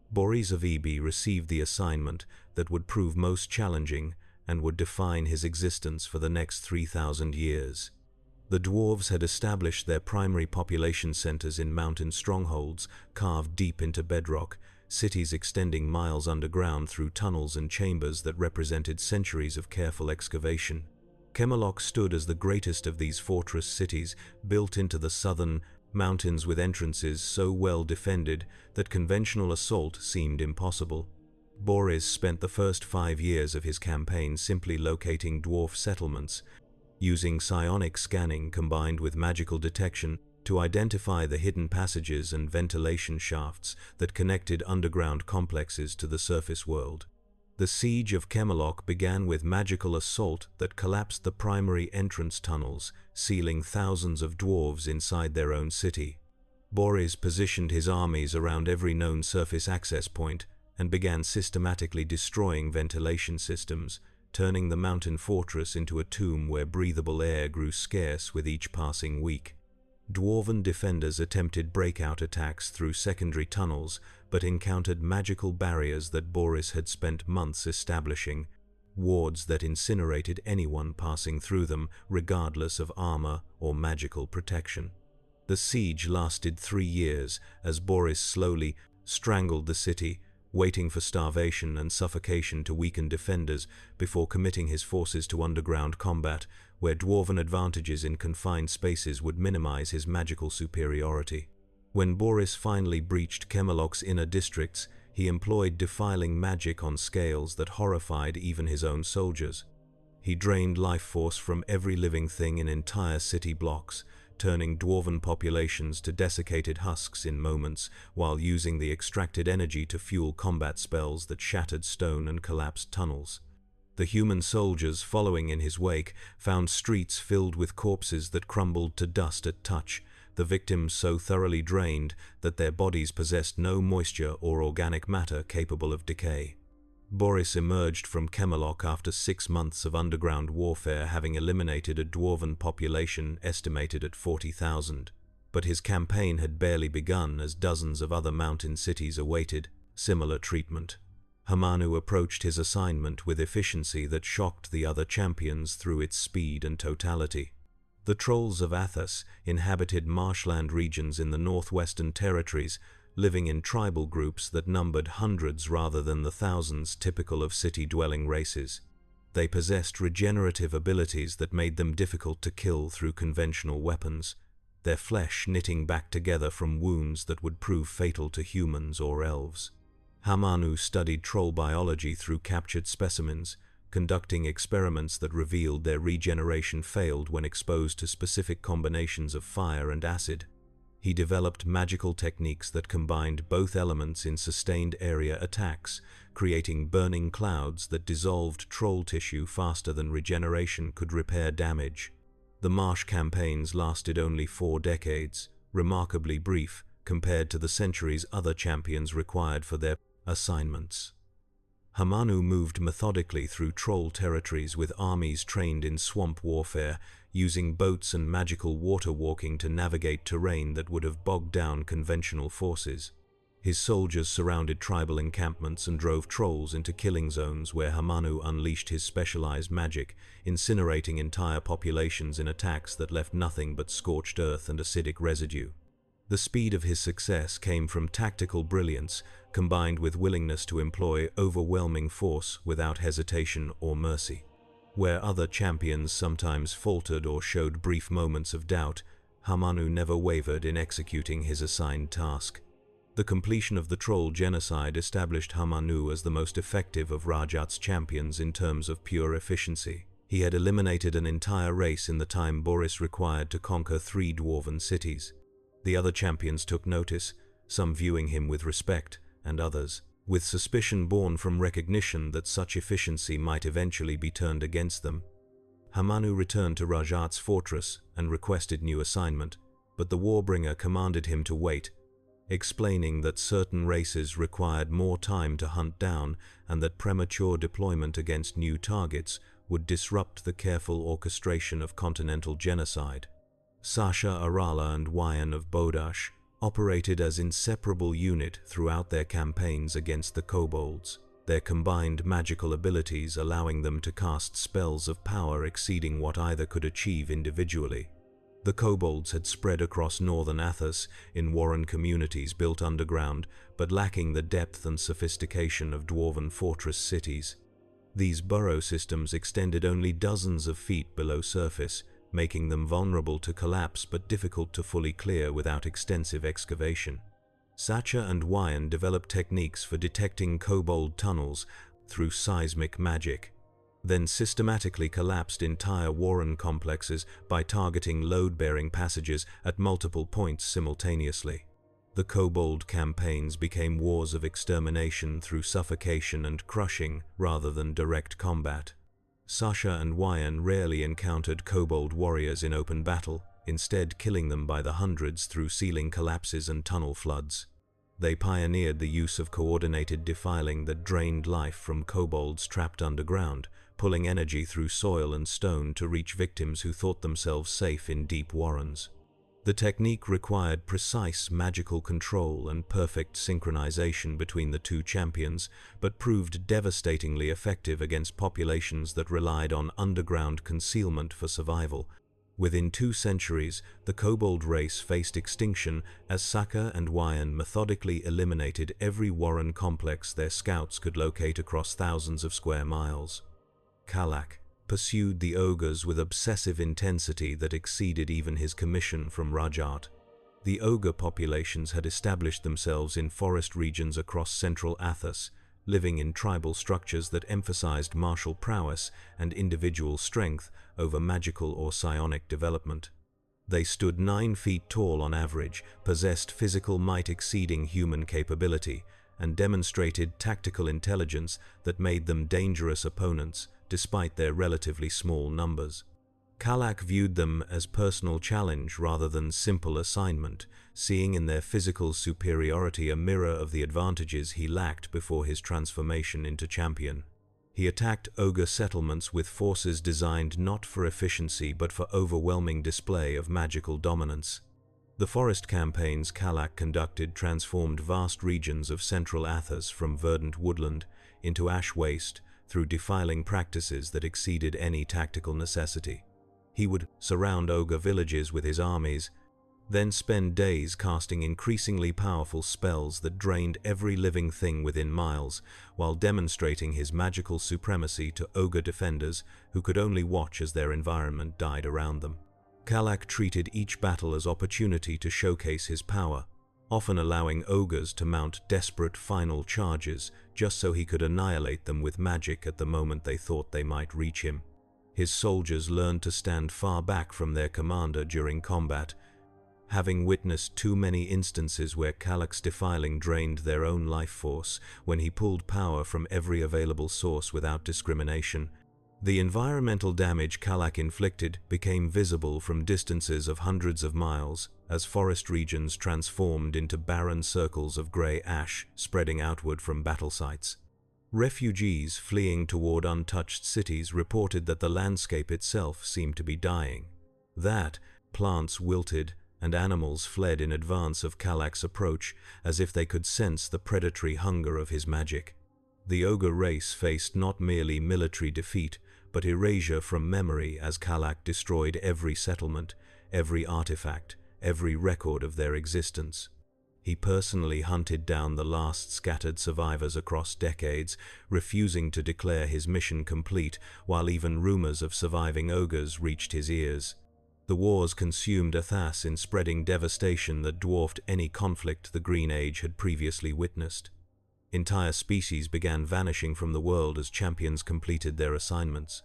Boris of Eby received the assignment that would prove most challenging and would define his existence for the next 3,000 years. The dwarves had established their primary population centers in mountain strongholds carved deep into bedrock, cities extending miles underground through tunnels and chambers that represented centuries of careful excavation. Kalak stood as the greatest of these fortress cities, built into the southern mountains with entrances so well defended that conventional assault seemed impossible. Boris spent the first 5 years of his campaign simply locating dwarf settlements, using psionic scanning combined with magical detection to identify the hidden passages and ventilation shafts that connected underground complexes to the surface world. The siege of Kalak began with magical assault that collapsed the primary entrance tunnels, sealing thousands of dwarves inside their own city. Boris positioned his armies around every known surface access point and began systematically destroying ventilation systems, turning the mountain fortress into a tomb where breathable air grew scarce with each passing week. Dwarven defenders attempted breakout attacks through secondary tunnels, but encountered magical barriers that Boris had spent months establishing, wards that incinerated anyone passing through them, regardless of armor or magical protection. The siege lasted 3 years as Boris slowly strangled the city, waiting for starvation and suffocation to weaken defenders before committing his forces to underground combat, where dwarven advantages in confined spaces would minimize his magical superiority. When Boris finally breached Kalak's inner districts, he employed defiling magic on scales that horrified even his own soldiers. He drained life force from every living thing in entire city blocks, turning dwarven populations to desiccated husks in moments, while using the extracted energy to fuel combat spells that shattered stone and collapsed tunnels. The human soldiers following in his wake found streets filled with corpses that crumbled to dust at touch, the victims so thoroughly drained that their bodies possessed no moisture or organic matter capable of decay. Boris emerged from Kalak after 6 months of underground warfare, having eliminated a dwarven population estimated at 40,000. But his campaign had barely begun as dozens of other mountain cities awaited similar treatment. Hamanu approached his assignment with efficiency that shocked the other champions through its speed and totality. The Trolls of Athos inhabited marshland regions in the northwestern territories, living in tribal groups that numbered hundreds rather than the thousands typical of city-dwelling races. They possessed regenerative abilities that made them difficult to kill through conventional weapons, their flesh knitting back together from wounds that would prove fatal to humans or elves. Hamanu studied troll biology through captured specimens, conducting experiments that revealed their regeneration failed when exposed to specific combinations of fire and acid. He developed magical techniques that combined both elements in sustained area attacks, creating burning clouds that dissolved troll tissue faster than regeneration could repair damage. The marsh campaigns lasted only 4 decades, remarkably brief compared to the centuries other champions required for their assignments. Hamanu moved methodically through troll territories with armies trained in swamp warfare, using boats and magical water walking to navigate terrain that would have bogged down conventional forces. His soldiers surrounded tribal encampments and drove trolls into killing zones where Hamanu unleashed his specialized magic, incinerating entire populations in attacks that left nothing but scorched earth and acidic residue. The speed of his success came from tactical brilliance, combined with willingness to employ overwhelming force without hesitation or mercy. Where other champions sometimes faltered or showed brief moments of doubt, Hamanu never wavered in executing his assigned task. The completion of the troll genocide established Hamanu as the most effective of Rajat's champions in terms of pure efficiency. He had eliminated an entire race in the time Boris required to conquer 3 dwarven cities. The other champions took notice, some viewing him with respect, and others with suspicion born from recognition that such efficiency might eventually be turned against them. Hamanu returned to Rajat's fortress and requested new assignment, but the warbringer commanded him to wait, explaining that certain races required more time to hunt down and that premature deployment against new targets would disrupt the careful orchestration of continental genocide. Sasha Arala and Wyan of Bodash operated as inseparable unit throughout their campaigns against the kobolds, their combined magical abilities allowing them to cast spells of power exceeding what either could achieve individually. The kobolds had spread across northern Athos in warren communities built underground, but lacking the depth and sophistication of dwarven fortress cities. These burrow systems extended only dozens of feet below surface, making them vulnerable to collapse but difficult to fully clear without extensive excavation. Sacha and Wyan developed techniques for detecting kobold tunnels through seismic magic, then systematically collapsed entire warren complexes by targeting load-bearing passages at multiple points simultaneously. The kobold campaigns became wars of extermination through suffocation and crushing rather than direct combat. Sacha and Wyan rarely encountered kobold warriors in open battle, instead killing them by the hundreds through ceiling collapses and tunnel floods. They pioneered the use of coordinated defiling that drained life from kobolds trapped underground, pulling energy through soil and stone to reach victims who thought themselves safe in deep warrens. The technique required precise magical control and perfect synchronization between the two champions, but proved devastatingly effective against populations that relied on underground concealment for survival. Within 2 centuries, the kobold race faced extinction as Sacha and Wyan methodically eliminated every warren complex their scouts could locate across thousands of square miles. Kalak pursued the ogres with obsessive intensity that exceeded even his commission from Rajat. The ogre populations had established themselves in forest regions across central Athos, living in tribal structures that emphasized martial prowess and individual strength over magical or psionic development. They stood 9 feet tall on average, possessed physical might exceeding human capability, and demonstrated tactical intelligence that made them dangerous opponents despite their relatively small numbers. Kalak viewed them as personal challenge rather than simple assignment, seeing in their physical superiority a mirror of the advantages he lacked before his transformation into champion. He attacked ogre settlements with forces designed not for efficiency but for overwhelming display of magical dominance. The forest campaigns Kalak conducted transformed vast regions of central Athos from verdant woodland into ash waste through defiling practices that exceeded any tactical necessity. He would surround ogre villages with his armies, then spend days casting increasingly powerful spells that drained every living thing within miles, while demonstrating his magical supremacy to ogre defenders who could only watch as their environment died around them. Kalak treated each battle as opportunity to showcase his power, often allowing ogres to mount desperate final charges just so he could annihilate them with magic at the moment they thought they might reach him. His soldiers learned to stand far back from their commander during combat, having witnessed too many instances where Kalak's defiling drained their own life force when he pulled power from every available source without discrimination. The environmental damage Kalak inflicted became visible from distances of hundreds of miles as forest regions transformed into barren circles of grey ash spreading outward from battle sites. Refugees fleeing toward untouched cities reported that the landscape itself seemed to be dying, that plants wilted and animals fled in advance of Kalak's approach as if they could sense the predatory hunger of his magic. The ogre race faced not merely military defeat, but erasure from memory as Kalak destroyed every settlement, every artifact, every record of their existence. He personally hunted down the last scattered survivors across decades, refusing to declare his mission complete while even rumors of surviving ogres reached his ears. The wars consumed Athas in spreading devastation that dwarfed any conflict the Green Age had previously witnessed. Entire species began vanishing from the world as champions completed their assignments.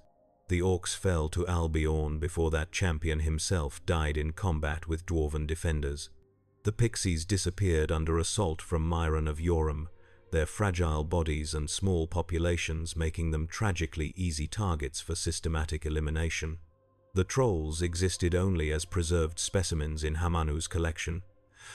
The orcs fell to Albion before that champion himself died in combat with dwarven defenders. The pixies disappeared under assault from Myron of Yoram, their fragile bodies and small populations making them tragically easy targets for systematic elimination. The trolls existed only as preserved specimens in Hamanu's collection.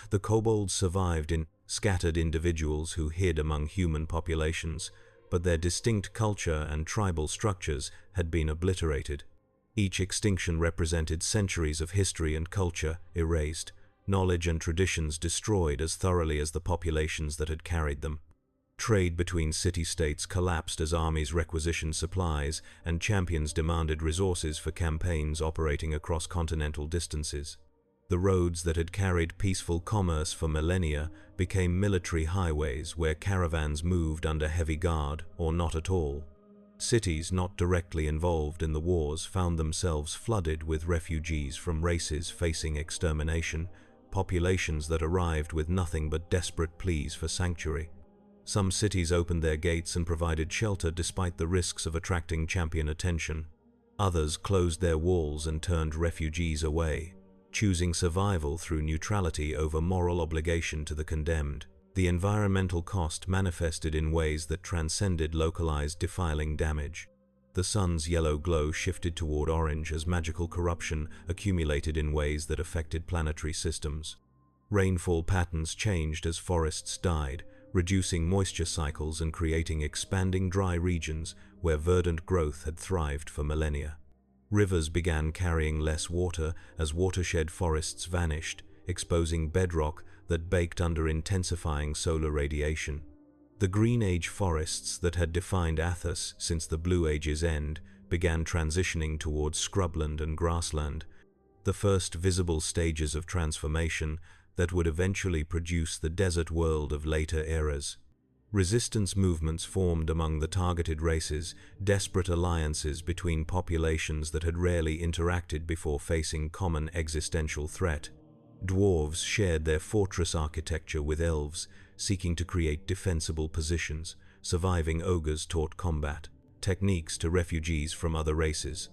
The kobolds survived in scattered individuals who hid among human populations, but their distinct culture and tribal structures had been obliterated. Each extinction represented centuries of history and culture erased, knowledge and traditions destroyed as thoroughly as the populations that had carried them. Trade between city-states collapsed as armies requisitioned supplies, and champions demanded resources for campaigns operating across continental distances. The roads that had carried peaceful commerce for millennia became military highways where caravans moved under heavy guard or not at all. Cities not directly involved in the wars found themselves flooded with refugees from races facing extermination, populations that arrived with nothing but desperate pleas for sanctuary. Some cities opened their gates and provided shelter despite the risks of attracting champion attention. Others closed their walls and turned refugees away, choosing survival through neutrality over moral obligation to the condemned. The environmental cost manifested in ways that transcended localized defiling damage. The sun's yellow glow shifted toward orange as magical corruption accumulated in ways that affected planetary systems. Rainfall patterns changed as forests died, reducing moisture cycles and creating expanding dry regions where verdant growth had thrived for millennia. Rivers began carrying less water as watershed forests vanished, exposing bedrock that baked under intensifying solar radiation. The Green Age forests that had defined Athos since the Blue Age's end began transitioning towards scrubland and grassland, the first visible stages of transformation that would eventually produce the desert world of later eras. Resistance movements formed among the targeted races, desperate alliances between populations that had rarely interacted before facing common existential threat. Dwarves shared their fortress architecture with elves, seeking to create defensible positions. Surviving ogres taught combat techniques to refugees from other races.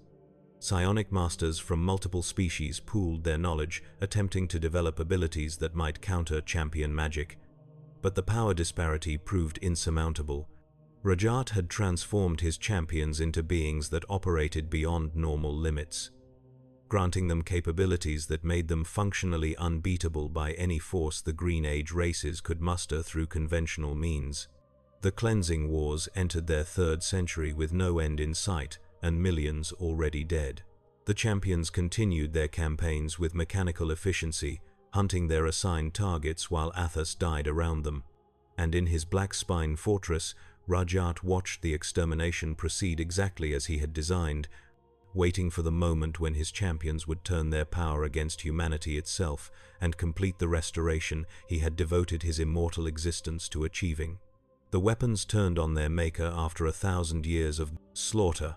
Psionic masters from multiple species pooled their knowledge, attempting to develop abilities that might counter champion magic. But the power disparity proved insurmountable. Rajat had transformed his champions into beings that operated beyond normal limits, granting them capabilities that made them functionally unbeatable by any force the Green Age races could muster through conventional means. The cleansing wars entered their third century with no end in sight, and millions already dead. The champions continued their campaigns with mechanical efficiency, hunting their assigned targets while Athos died around them. And in his blackspine fortress, Rajat watched the extermination proceed exactly as he had designed, waiting for the moment when his champions would turn their power against humanity itself and complete the restoration he had devoted his immortal existence to achieving. The weapons turned on their maker after 1,000 years of slaughter.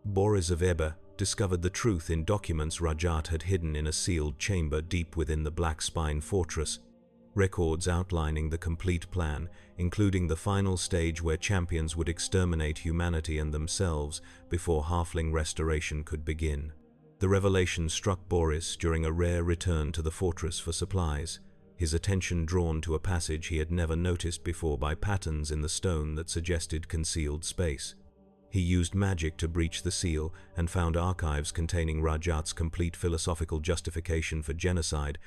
Boris of Eber discovered the truth in documents Rajat had hidden in a sealed chamber deep within the Blackspine fortress, records outlining the complete plan, including the final stage where champions would exterminate humanity and themselves before halfling restoration could begin. The revelation struck Boris during a rare return to the fortress for supplies, his attention drawn to a passage he had never noticed before by patterns in the stone that suggested concealed space. He used magic to breach the seal and found archives containing Rajat's complete philosophical justification for genocide,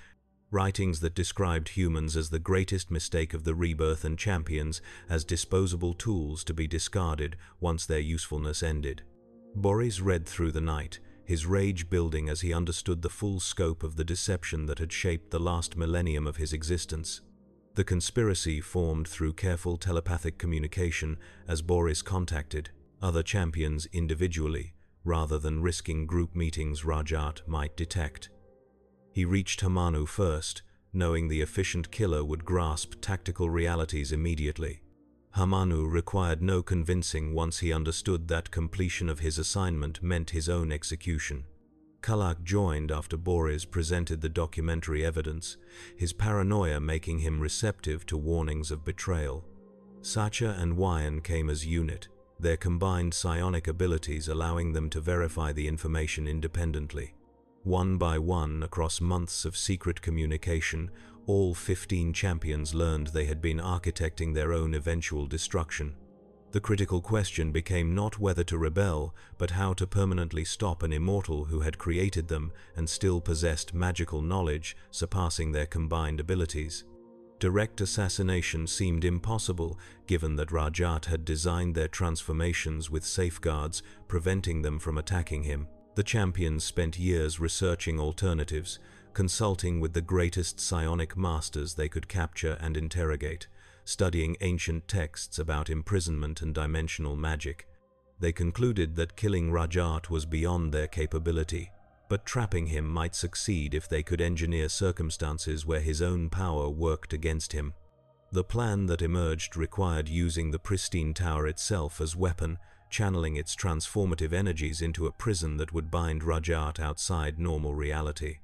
writings that described humans as the greatest mistake of the rebirth and champions as disposable tools to be discarded once their usefulness ended. Boris read through the night, his rage building as he understood the full scope of the deception that had shaped the last millennium of his existence. The conspiracy formed through careful telepathic communication as Boris contacted other champions individually, rather than risking group meetings Rajat might detect. He reached Hamanu first, knowing the efficient killer would grasp tactical realities immediately. Hamanu required no convincing once he understood that completion of his assignment meant his own execution. Kalak joined after Boris presented the documentary evidence, his paranoia making him receptive to warnings of betrayal. Sacha and Wyan came as unit, their combined psionic abilities allowing them to verify the information independently. One by one, across months of secret communication, all 15 champions learned they had been architecting their own eventual destruction. The critical question became not whether to rebel, but how to permanently stop an immortal who had created them and still possessed magical knowledge surpassing their combined abilities. Direct assassination seemed impossible, given that Rajat had designed their transformations with safeguards, preventing them from attacking him. The champions spent years researching alternatives, consulting with the greatest psionic masters they could capture and interrogate, studying ancient texts about imprisonment and dimensional magic. They concluded that killing Rajat was beyond their capability, but trapping him might succeed if they could engineer circumstances where his own power worked against him. The plan that emerged required using the pristine tower itself as weapon, channeling its transformative energies into a prison that would bind Rajat outside normal reality.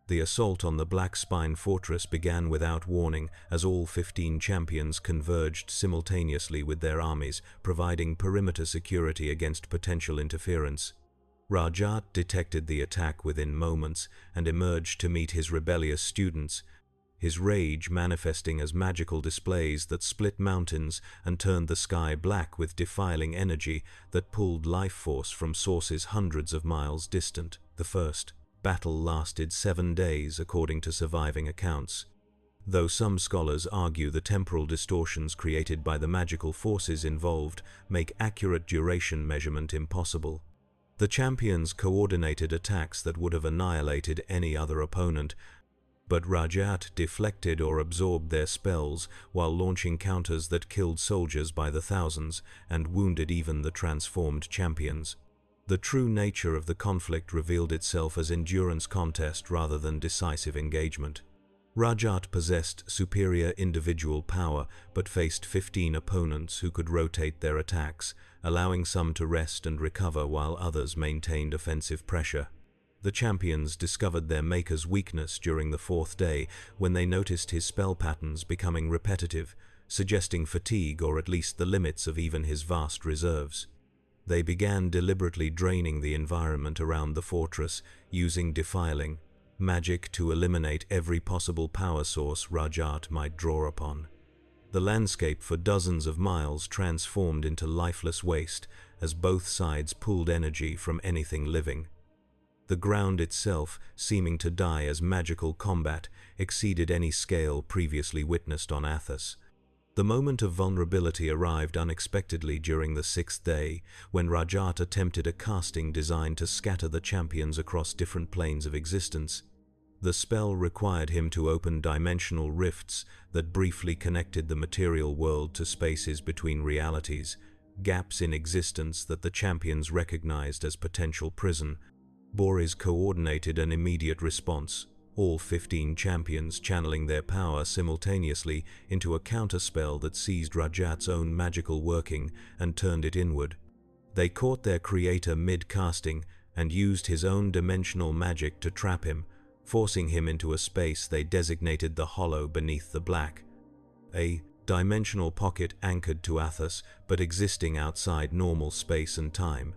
The assault on the blackspine fortress began without warning as all 15 champions converged simultaneously with their armies, providing perimeter security against potential interference. Rajat detected the attack within moments and emerged to meet his rebellious students, his rage manifesting as magical displays that split mountains and turned the sky black with defiling energy that pulled life force from sources hundreds of miles distant. The first battle lasted 7 days according to surviving accounts, though some scholars argue the temporal distortions created by the magical forces involved make accurate duration measurement impossible. The champions coordinated attacks that would have annihilated any other opponent, but Rajat deflected or absorbed their spells while launching counters that killed soldiers by the thousands and wounded even the transformed champions. The true nature of the conflict revealed itself as endurance contest rather than decisive engagement. Rajat possessed superior individual power but faced 15 opponents who could rotate their attacks, allowing some to rest and recover while others maintained offensive pressure. The champions discovered their maker's weakness during the 4th day when they noticed his spell patterns becoming repetitive, suggesting fatigue or at least the limits of even his vast reserves. They began deliberately draining the environment around the fortress, using defiling magic to eliminate every possible power source Rajat might draw upon. The landscape for dozens of miles transformed into lifeless waste as both sides pulled energy from anything living. The ground itself, seeming to die as magical combat, exceeded any scale previously witnessed on Athos. The moment of vulnerability arrived unexpectedly during the 6th day, when Rajat attempted a casting designed to scatter the champions across different planes of existence. The spell required him to open dimensional rifts that briefly connected the material world to spaces between realities, gaps in existence that the champions recognized as potential prison. Boris coordinated an immediate response, all 15 champions channeling their power simultaneously into a counterspell that seized Rajat's own magical working and turned it inward. They caught their creator mid-casting and used his own dimensional magic to trap him, forcing him into a space they designated the hollow beneath the black. A dimensional pocket anchored to Athos, but existing outside normal space and time.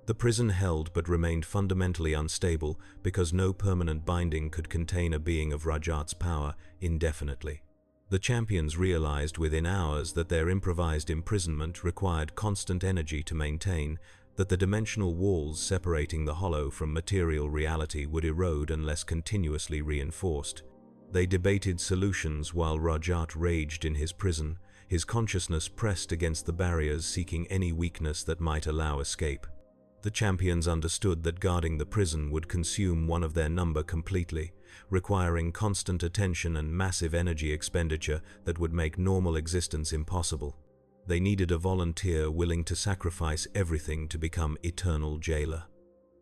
The prison held but remained fundamentally unstable because no permanent binding could contain a being of Rajat's power indefinitely. The champions realized within hours that their improvised imprisonment required constant energy to maintain, that the dimensional walls separating the hollow from material reality would erode unless continuously reinforced. They debated solutions while Rajat raged in his prison, his consciousness pressed against the barriers seeking any weakness that might allow escape. The champions understood that guarding the prison would consume one of their number completely, requiring constant attention and massive energy expenditure that would make normal existence impossible. They needed a volunteer willing to sacrifice everything to become eternal jailer.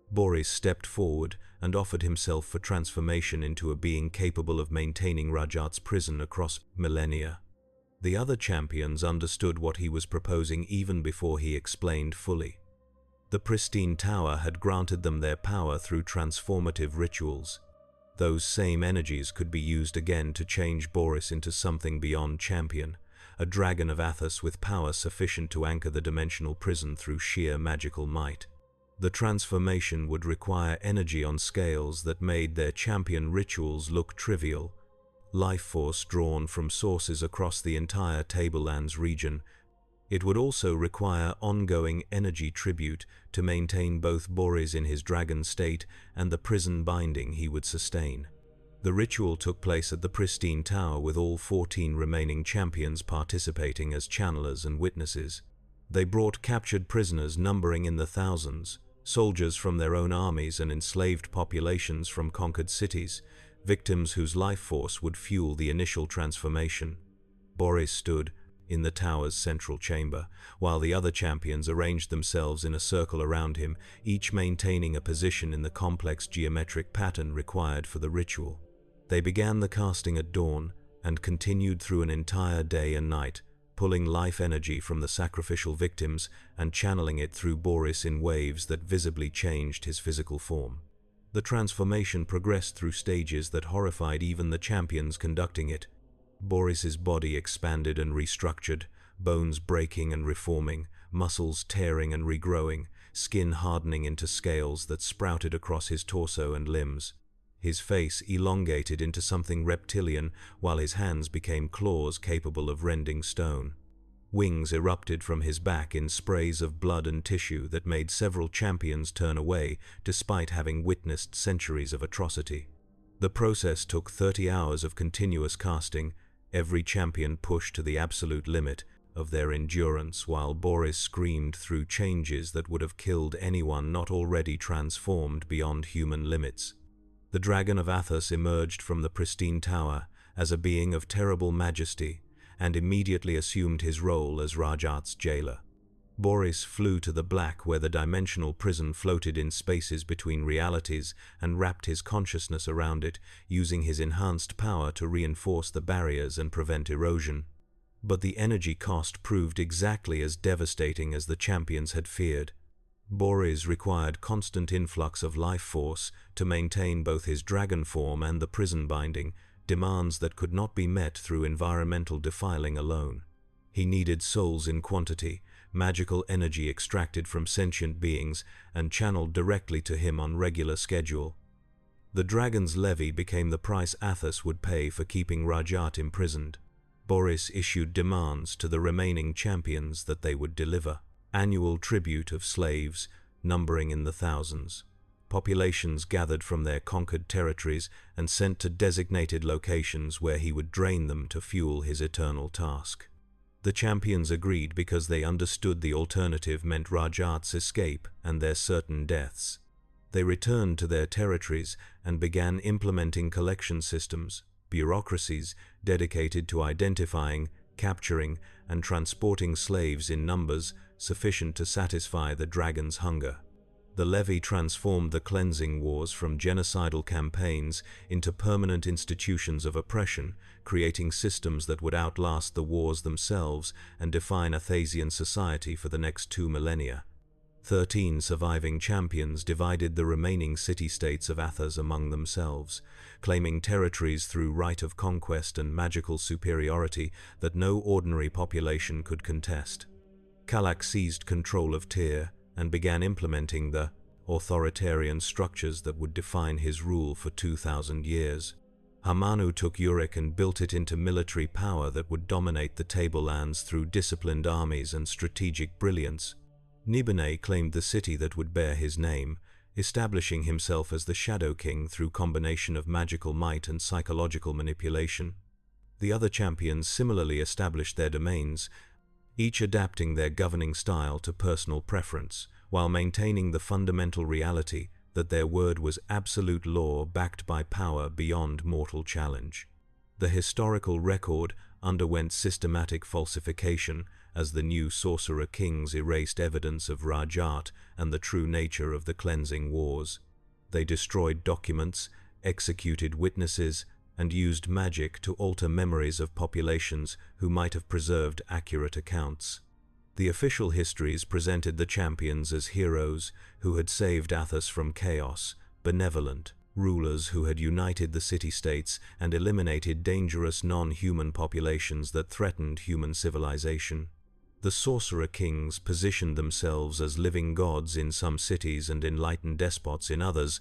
Boris stepped forward and offered himself for transformation into a being capable of maintaining Rajat's prison across millennia. The other champions understood what he was proposing even before he explained fully. The pristine tower had granted them their power through transformative rituals. Those same energies could be used again to change Boris into something beyond champion, a dragon of Athos with power sufficient to anchor the dimensional prison through sheer magical might. The transformation would require energy on scales that made their champion rituals look trivial, life force drawn from sources across the entire Tablelands region. It would also require ongoing energy tribute to maintain both Boris in his dragon state and the prison binding he would sustain. The ritual took place at the pristine tower with all 14 remaining champions participating as channelers and witnesses. They brought captured prisoners numbering in the thousands, soldiers from their own armies and enslaved populations from conquered cities, victims whose life force would fuel the initial transformation. Boris stood in the tower's central chamber, while the other champions arranged themselves in a circle around him, each maintaining a position in the complex geometric pattern required for the ritual. They began the casting at dawn and continued through an entire day and night, pulling life energy from the sacrificial victims and channeling it through Boris in waves that visibly changed his physical form. The transformation progressed through stages that horrified even the champions conducting it. Boris's body expanded and restructured, bones breaking and reforming, muscles tearing and regrowing, skin hardening into scales that sprouted across his torso and limbs. His face elongated into something reptilian, while his hands became claws capable of rending stone. Wings erupted from his back in sprays of blood and tissue that made several champions turn away, despite having witnessed centuries of atrocity. The process took 30 hours of continuous casting, every champion pushed to the absolute limit of their endurance, while Boris screamed through changes that would have killed anyone not already transformed beyond human limits. The Dragon of Athos emerged from the pristine tower as a being of terrible majesty, and immediately assumed his role as Rajat's jailer. Boris flew to the black where the dimensional prison floated in spaces between realities and wrapped his consciousness around it, using his enhanced power to reinforce the barriers and prevent erosion. But the energy cost proved exactly as devastating as the champions had feared. Boris required constant influx of life force to maintain both his dragon form and the prison binding, demands that could not be met through environmental defiling alone. He needed souls in quantity, magical energy extracted from sentient beings and channeled directly to him on regular schedule. The dragon's levy became the price Athos would pay for keeping Rajat imprisoned. Boris issued demands to the remaining champions that they would deliver. Annual tribute of slaves, numbering in the thousands. Populations gathered from their conquered territories and sent to designated locations where he would drain them to fuel his eternal task. The champions agreed because they understood the alternative meant Rajat's escape and their certain deaths. They returned to their territories and began implementing collection systems, bureaucracies dedicated to identifying, capturing, and transporting slaves in numbers sufficient to satisfy the dragon's hunger. The levy transformed the cleansing wars from genocidal campaigns into permanent institutions of oppression, creating systems that would outlast the wars themselves and define Athasian society for the next 2 millennia. 13 surviving champions divided the remaining city-states of Athos among themselves, claiming territories through right of conquest and magical superiority that no ordinary population could contest. Kalak seized control of Tyr and began implementing the authoritarian structures that would define his rule for 2,000 years. Hamanu took Uruk and built it into military power that would dominate the tablelands through disciplined armies and strategic brilliance. Niben claimed the city that would bear his name, establishing himself as the Shadow King through combination of magical might and psychological manipulation. The other champions similarly established their domains, each adapting their governing style to personal preference, while maintaining the fundamental reality that their word was absolute law backed by power beyond mortal challenge. The historical record underwent systematic falsification as the new sorcerer kings erased evidence of Rajat and the true nature of the cleansing wars. They destroyed documents, executed witnesses, and used magic to alter memories of populations who might have preserved accurate accounts. The official histories presented the champions as heroes who had saved Athos from chaos, benevolent rulers who had united the city-states and eliminated dangerous non-human populations that threatened human civilization. The sorcerer kings positioned themselves as living gods in some cities and enlightened despots in others,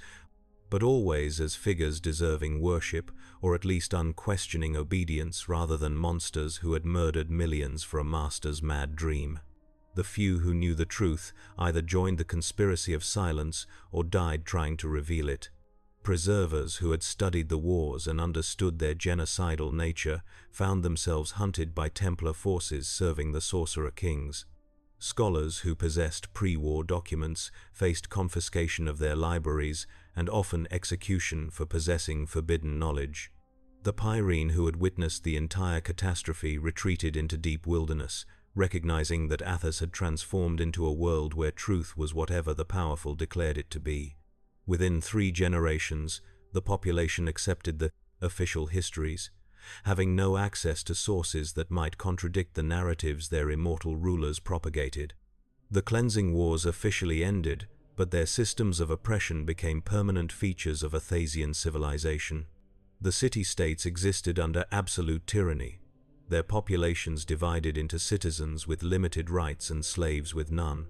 but always as figures deserving worship, or at least unquestioning obedience, rather than monsters who had murdered millions for a master's mad dream. The few who knew the truth either joined the conspiracy of silence or died trying to reveal it. Preservers who had studied the wars and understood their genocidal nature found themselves hunted by Templar forces serving the sorcerer kings. Scholars who possessed pre-war documents faced confiscation of their libraries and often execution for possessing forbidden knowledge. The pyrene who had witnessed the entire catastrophe retreated into deep wilderness, recognizing that Athos had transformed into a world where truth was whatever the powerful declared it to be. Within 3 generations, the population accepted the official histories, having no access to sources that might contradict the narratives their immortal rulers propagated. The cleansing wars officially ended, but their systems of oppression became permanent features of Athasian civilization. The city-states existed under absolute tyranny, their populations divided into citizens with limited rights and slaves with none.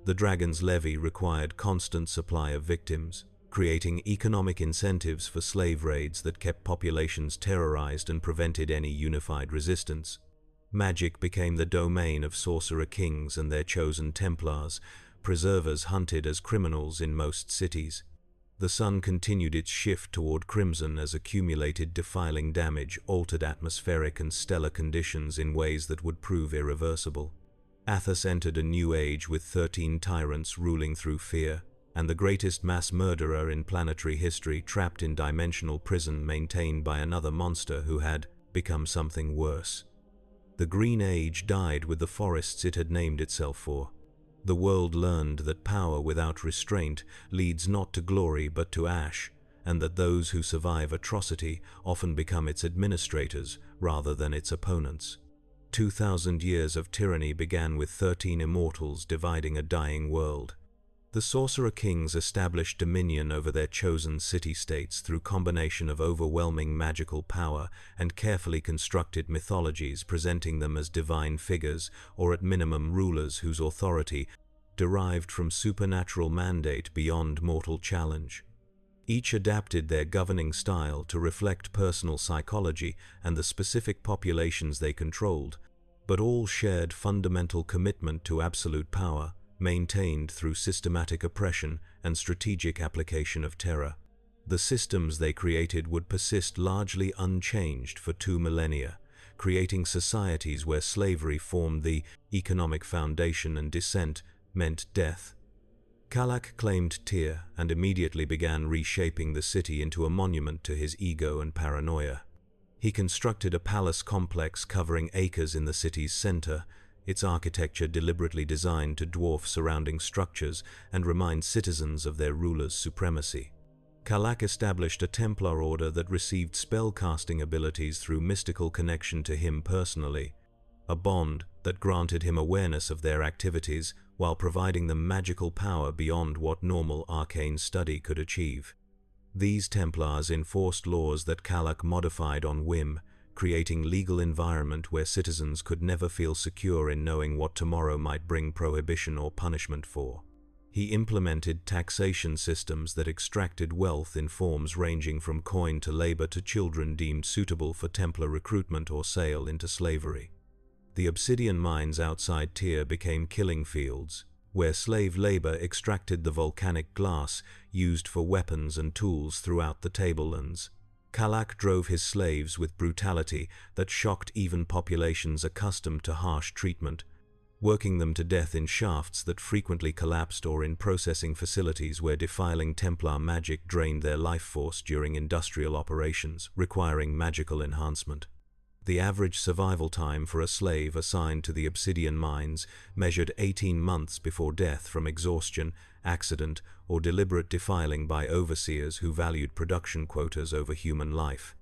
The dragon's levy required constant supply of victims, creating economic incentives for slave raids that kept populations terrorized and prevented any unified resistance. Magic became the domain of sorcerer kings and their chosen templars, preservers hunted as criminals in most cities. The sun continued its shift toward crimson as accumulated defiling damage altered atmospheric and stellar conditions in ways that would prove irreversible. Athos entered a new age with 13 tyrants ruling through fear, and the greatest mass murderer in planetary history trapped in dimensional prison maintained by another monster who had become something worse. The Green Age died with the forests it had named itself for. The world learned that power without restraint leads not to glory but to ash, and that those who survive atrocity often become its administrators rather than its opponents. 2,000 years of tyranny began with 13 immortals dividing a dying world. The sorcerer kings established dominion over their chosen city-states through combination of overwhelming magical power and carefully constructed mythologies presenting them as divine figures or at minimum rulers whose authority derived from supernatural mandate beyond mortal challenge. Each adapted their governing style to reflect personal psychology and the specific populations they controlled, but all shared fundamental commitment to absolute power, maintained through systematic oppression and strategic application of terror. The systems they created would persist largely unchanged for 2 millennia, creating societies where slavery formed the economic foundation and dissent meant death. Kalak claimed Tyr and immediately began reshaping the city into a monument to his ego and paranoia. He constructed a palace complex covering acres in the city's center, its architecture deliberately designed to dwarf surrounding structures and remind citizens of their ruler's supremacy. Kalak established a Templar order that received spell-casting abilities through mystical connection to him personally, a bond that granted him awareness of their activities while providing them magical power beyond what normal arcane study could achieve. These Templars enforced laws that Kalak modified on whim, creating legal environment where citizens could never feel secure in knowing what tomorrow might bring prohibition or punishment for. He implemented taxation systems that extracted wealth in forms ranging from coin to labor to children deemed suitable for Templar recruitment or sale into slavery. The obsidian mines outside Tyr became killing fields, where slave labor extracted the volcanic glass used for weapons and tools throughout the tablelands. Kalak drove his slaves with brutality that shocked even populations accustomed to harsh treatment, working them to death in shafts that frequently collapsed or in processing facilities where defiling Templar magic drained their life force during industrial operations, requiring magical enhancement. The average survival time for a slave assigned to the obsidian mines measured 18 months before death from exhaustion, accident, or deliberate defiling by overseers who valued production quotas over human life.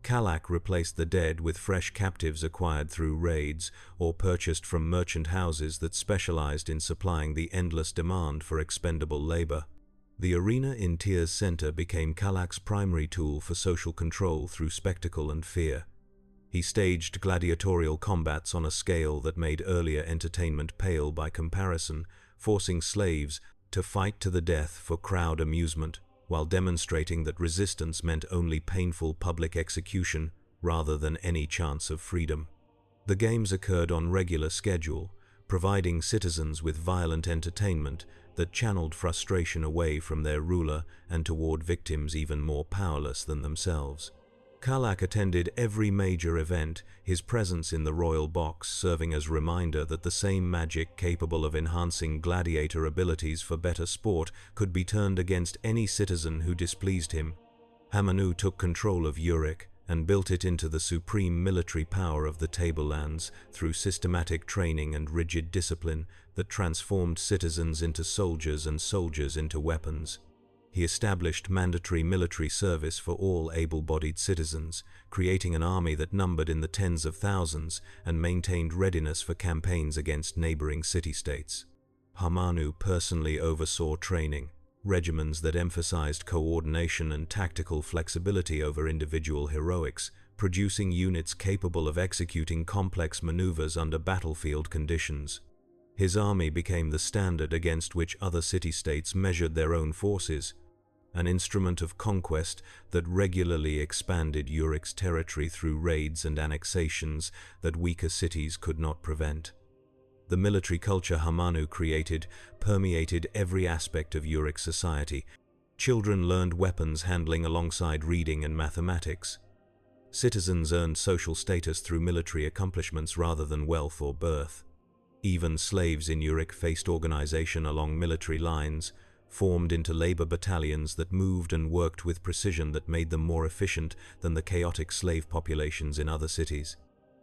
Kalak replaced the dead with fresh captives acquired through raids or purchased from merchant houses that specialized in supplying the endless demand for expendable labor. The arena in Tyr's center became Kalak's primary tool for social control through spectacle and fear. He staged gladiatorial combats on a scale that made earlier entertainment pale by comparison, forcing slaves to fight to the death for crowd amusement, while demonstrating that resistance meant only painful public execution rather than any chance of freedom. The games occurred on regular schedule, providing citizens with violent entertainment that channeled frustration away from their ruler and toward victims even more powerless than themselves. Kalak attended every major event, his presence in the royal box serving as reminder that the same magic capable of enhancing gladiator abilities for better sport could be turned against any citizen who displeased him. Hamanu took control of Uruk and built it into the supreme military power of the tablelands through systematic training and rigid discipline that transformed citizens into soldiers and soldiers into weapons. He established mandatory military service for all able-bodied citizens, creating an army that numbered in the tens of thousands and maintained readiness for campaigns against neighboring city-states. Hamanu personally oversaw training, regimens that emphasized coordination and tactical flexibility over individual heroics, producing units capable of executing complex maneuvers under battlefield conditions. His army became the standard against which other city-states measured their own forces, an instrument of conquest that regularly expanded Urik's territory through raids and annexations that weaker cities could not prevent. The military culture Hamanu created permeated every aspect of Urik's society. Children learned weapons handling alongside reading and mathematics. Citizens earned social status through military accomplishments rather than wealth or birth. Even slaves in Urik faced organization along military lines, formed into labor battalions that moved and worked with precision that made them more efficient than the chaotic slave populations in other cities.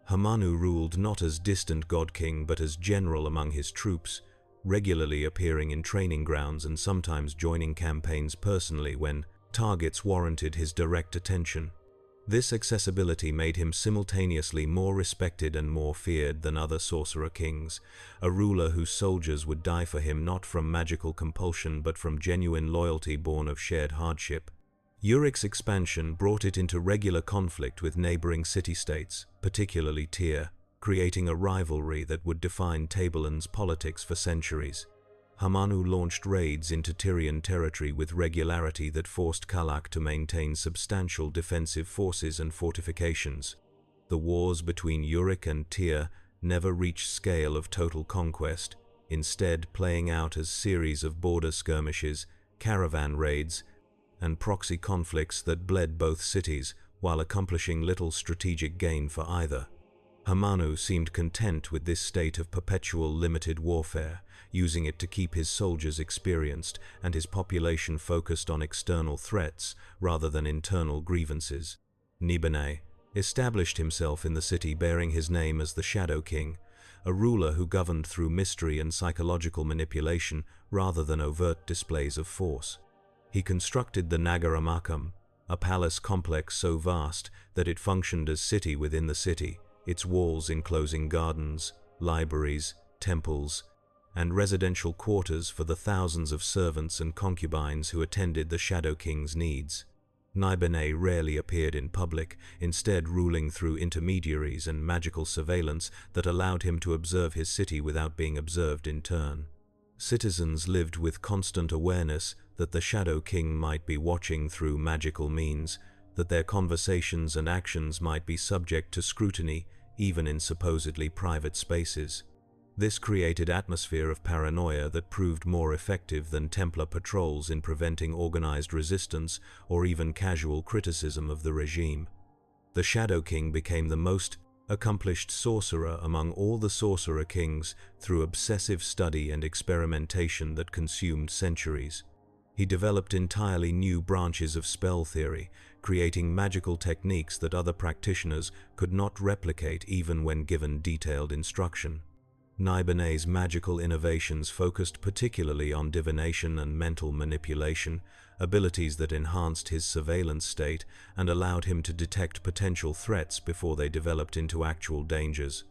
Hamanu ruled not as distant god-king but as general among his troops, regularly appearing in training grounds and sometimes joining campaigns personally when targets warranted his direct attention. This accessibility made him simultaneously more respected and more feared than other sorcerer kings, a ruler whose soldiers would die for him not from magical compulsion but from genuine loyalty born of shared hardship. Urik's expansion brought it into regular conflict with neighboring city-states, particularly Tyr, creating a rivalry that would define Tableland's politics for centuries. Hamanu launched raids into Tyrian territory with regularity that forced Kalak to maintain substantial defensive forces and fortifications. The wars between Urik and Tyr never reached scale of total conquest, instead playing out as series of border skirmishes, caravan raids, and proxy conflicts that bled both cities while accomplishing little strategic gain for either. Hamanu seemed content with this state of perpetual limited warfare, using it to keep his soldiers experienced and his population focused on external threats rather than internal grievances. Niben established himself in the city bearing his name as the Shadow King, a ruler who governed through mystery and psychological manipulation rather than overt displays of force. He constructed the Nagaramakam, a palace complex so vast that it functioned as city within the city, its walls enclosing gardens, libraries, temples, and residential quarters for the thousands of servants and concubines who attended the Shadow King's needs. Niben rarely appeared in public, instead ruling through intermediaries and magical surveillance that allowed him to observe his city without being observed in turn. Citizens lived with constant awareness that the Shadow King might be watching through magical means, that their conversations and actions might be subject to scrutiny even in supposedly private spaces. This created an atmosphere of paranoia that proved more effective than Templar patrols in preventing organized resistance or even casual criticism of the regime. The Shadow King became the most accomplished sorcerer among all the sorcerer kings through obsessive study and experimentation that consumed centuries. He developed entirely new branches of spell theory, creating magical techniques that other practitioners could not replicate even when given detailed instruction. Niben's magical innovations focused particularly on divination and mental manipulation, abilities that enhanced his surveillance state and allowed him to detect potential threats before they developed into actual dangers.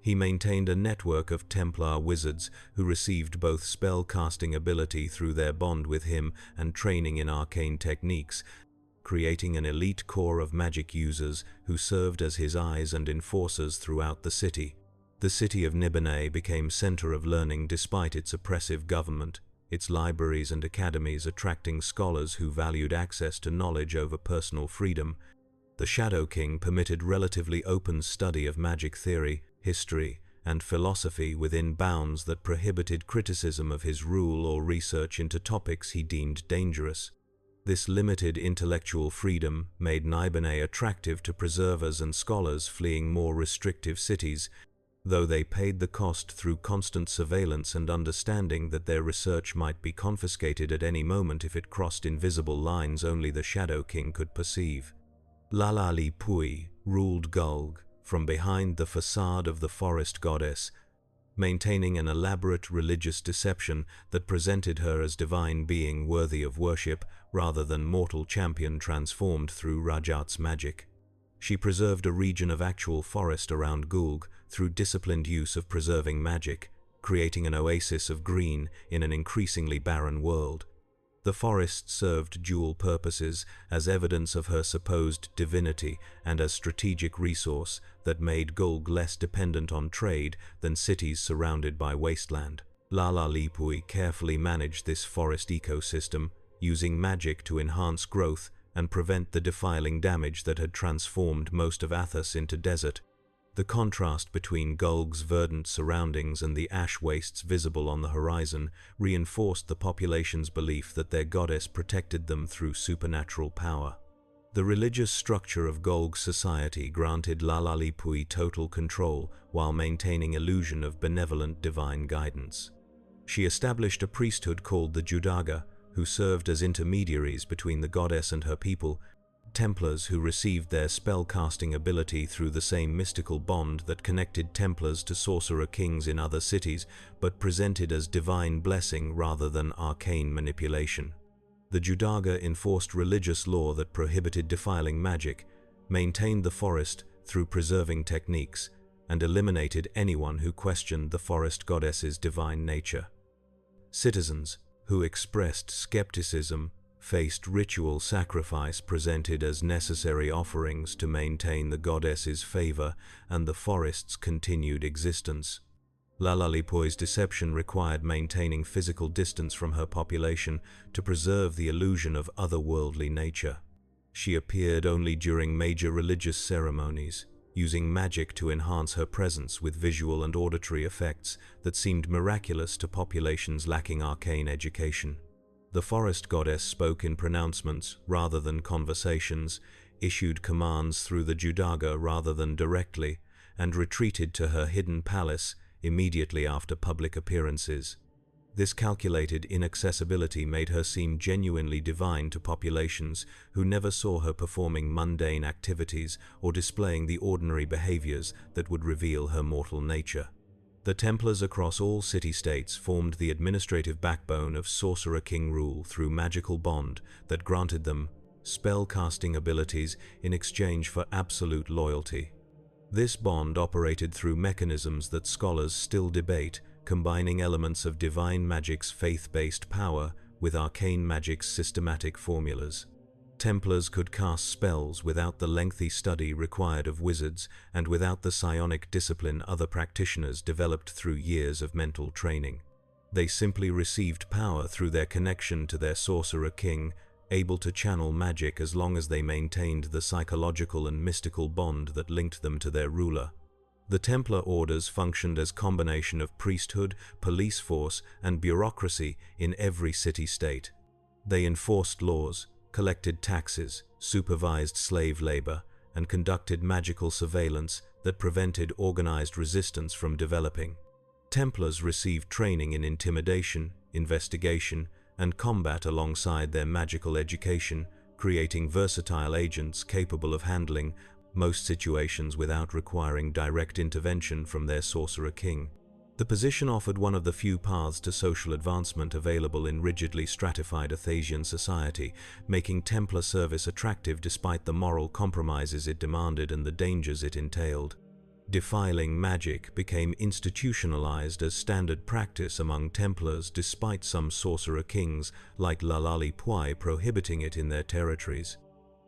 He maintained a network of Templar wizards who received both spell-casting ability through their bond with him and training in arcane techniques, creating an elite core of magic users who served as his eyes and enforcers throughout the city. The city of Niben became center of learning despite its oppressive government, its libraries and academies attracting scholars who valued access to knowledge over personal freedom. The Shadow King permitted relatively open study of magic theory, history, and philosophy within bounds that prohibited criticism of his rule or research into topics he deemed dangerous. This limited intellectual freedom made Niben attractive to preservers and scholars fleeing more restrictive cities, though they paid the cost through constant surveillance and understanding that their research might be confiscated at any moment if it crossed invisible lines only the Shadow King could perceive. Lalali Pui ruled Gulg from behind the facade of the forest goddess, maintaining an elaborate religious deception that presented her as divine being worthy of worship rather than mortal champion transformed through Rajat's magic. She preserved a region of actual forest around Gulg through disciplined use of preserving magic, creating an oasis of green in an increasingly barren world. The forest served dual purposes as evidence of her supposed divinity and as strategic resource that made Gulg less dependent on trade than cities surrounded by wasteland. Lala Lipui carefully managed this forest ecosystem, using magic to enhance growth and prevent the defiling damage that had transformed most of Athos into desert. The contrast between Gulg's verdant surroundings and the ash wastes visible on the horizon reinforced the population's belief that their goddess protected them through supernatural power. The religious structure of Gulg's society granted Lala Lipui total control while maintaining illusion of benevolent divine guidance. She established a priesthood called the Judaga, who served as intermediaries between the goddess and her people, Templars who received their spell-casting ability through the same mystical bond that connected Templars to sorcerer kings in other cities, but presented as divine blessing rather than arcane manipulation. The Judaga enforced religious law that prohibited defiling magic, maintained the forest through preserving techniques, and eliminated anyone who questioned the forest goddess's divine nature. Citizens, who expressed skepticism, faced ritual sacrifice presented as necessary offerings to maintain the goddess's favor and the forest's continued existence. Lala Lipui's deception required maintaining physical distance from her population to preserve the illusion of otherworldly nature. She appeared only during major religious ceremonies, using magic to enhance her presence with visual and auditory effects that seemed miraculous to populations lacking arcane education. The forest goddess spoke in pronouncements rather than conversations, issued commands through the Judaga rather than directly, and retreated to her hidden palace immediately after public appearances. This calculated inaccessibility made her seem genuinely divine to populations who never saw her performing mundane activities or displaying the ordinary behaviors that would reveal her mortal nature. The Templars across all city-states formed the administrative backbone of Sorcerer King rule through magical bond that granted them spell-casting abilities in exchange for absolute loyalty. This bond operated through mechanisms that scholars still debate, combining elements of divine magic's faith-based power with arcane magic's systematic formulas. Templars could cast spells without the lengthy study required of wizards and without the psionic discipline other practitioners developed through years of mental training. They simply received power through their connection to their sorcerer king, able to channel magic as long as they maintained the psychological and mystical bond that linked them to their ruler. The Templar orders functioned as a combination of priesthood, police force, and bureaucracy in every city-state. They enforced laws, collected taxes, supervised slave labor, and conducted magical surveillance that prevented organized resistance from developing. Templars received training in intimidation, investigation, and combat alongside their magical education, creating versatile agents capable of handling most situations without requiring direct intervention from their sorcerer king. The position offered one of the few paths to social advancement available in rigidly stratified Athasian society, making Templar service attractive despite the moral compromises it demanded and the dangers it entailed. Defiling magic became institutionalized as standard practice among Templars despite some sorcerer kings like Lala Lipui prohibiting it in their territories.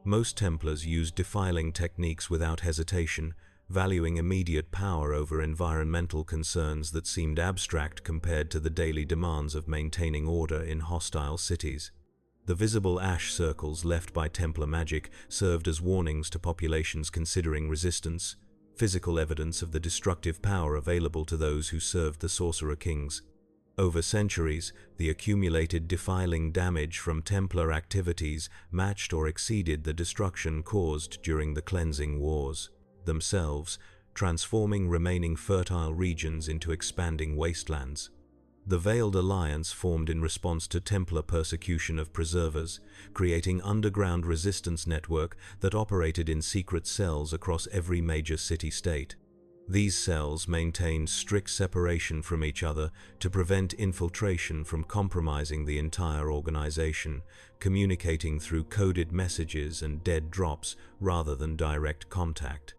Most Templars used defiling techniques without hesitation, valuing immediate power over environmental concerns that seemed abstract compared to the daily demands of maintaining order in hostile cities. The visible ash circles left by Templar magic served as warnings to populations considering resistance, physical evidence of the destructive power available to those who served the sorcerer kings. Over centuries, the accumulated defiling damage from Templar activities matched or exceeded the destruction caused during the cleansing wars themselves, transforming remaining fertile regions into expanding wastelands. The Veiled Alliance formed in response to Templar persecution of preservers, creating underground resistance network that operated in secret cells across every major city-state. These cells maintained strict separation from each other to prevent infiltration from compromising the entire organization, communicating through coded messages and dead drops rather than direct contact.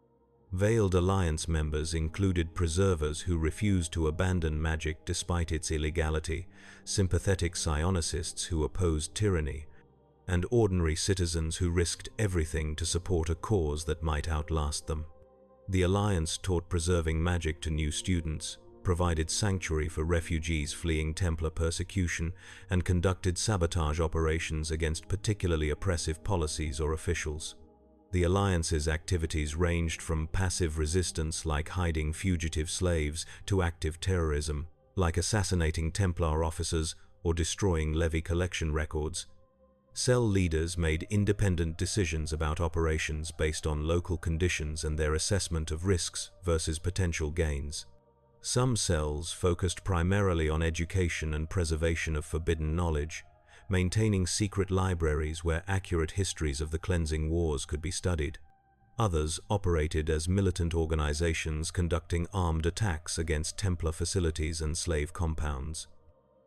Veiled Alliance members included preservers who refused to abandon magic despite its illegality, sympathetic psionicists who opposed tyranny, and ordinary citizens who risked everything to support a cause that might outlast them. The Alliance taught preserving magic to new students, provided sanctuary for refugees fleeing Templar persecution, and conducted sabotage operations against particularly oppressive policies or officials. The Alliance's activities ranged from passive resistance like hiding fugitive slaves to active terrorism, like assassinating Templar officers or destroying levy collection records. Cell leaders made independent decisions about operations based on local conditions and their assessment of risks versus potential gains. Some cells focused primarily on education and preservation of forbidden knowledge, maintaining secret libraries where accurate histories of the cleansing wars could be studied. Others operated as militant organizations conducting armed attacks against Templar facilities and slave compounds.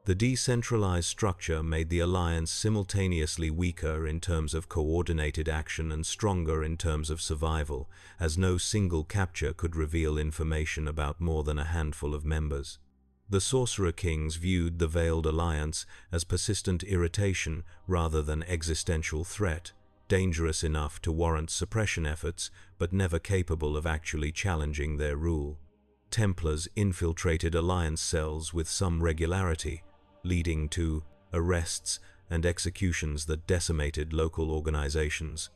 The decentralized structure made the Alliance simultaneously weaker in terms of coordinated action and stronger in terms of survival, as no single capture could reveal information about more than a handful of members. The Sorcerer Kings viewed the Veiled Alliance as persistent irritation rather than existential threat, dangerous enough to warrant suppression efforts, but never capable of actually challenging their rule. Templars infiltrated Alliance cells with some regularity, leading to arrests and executions that decimated local organizations.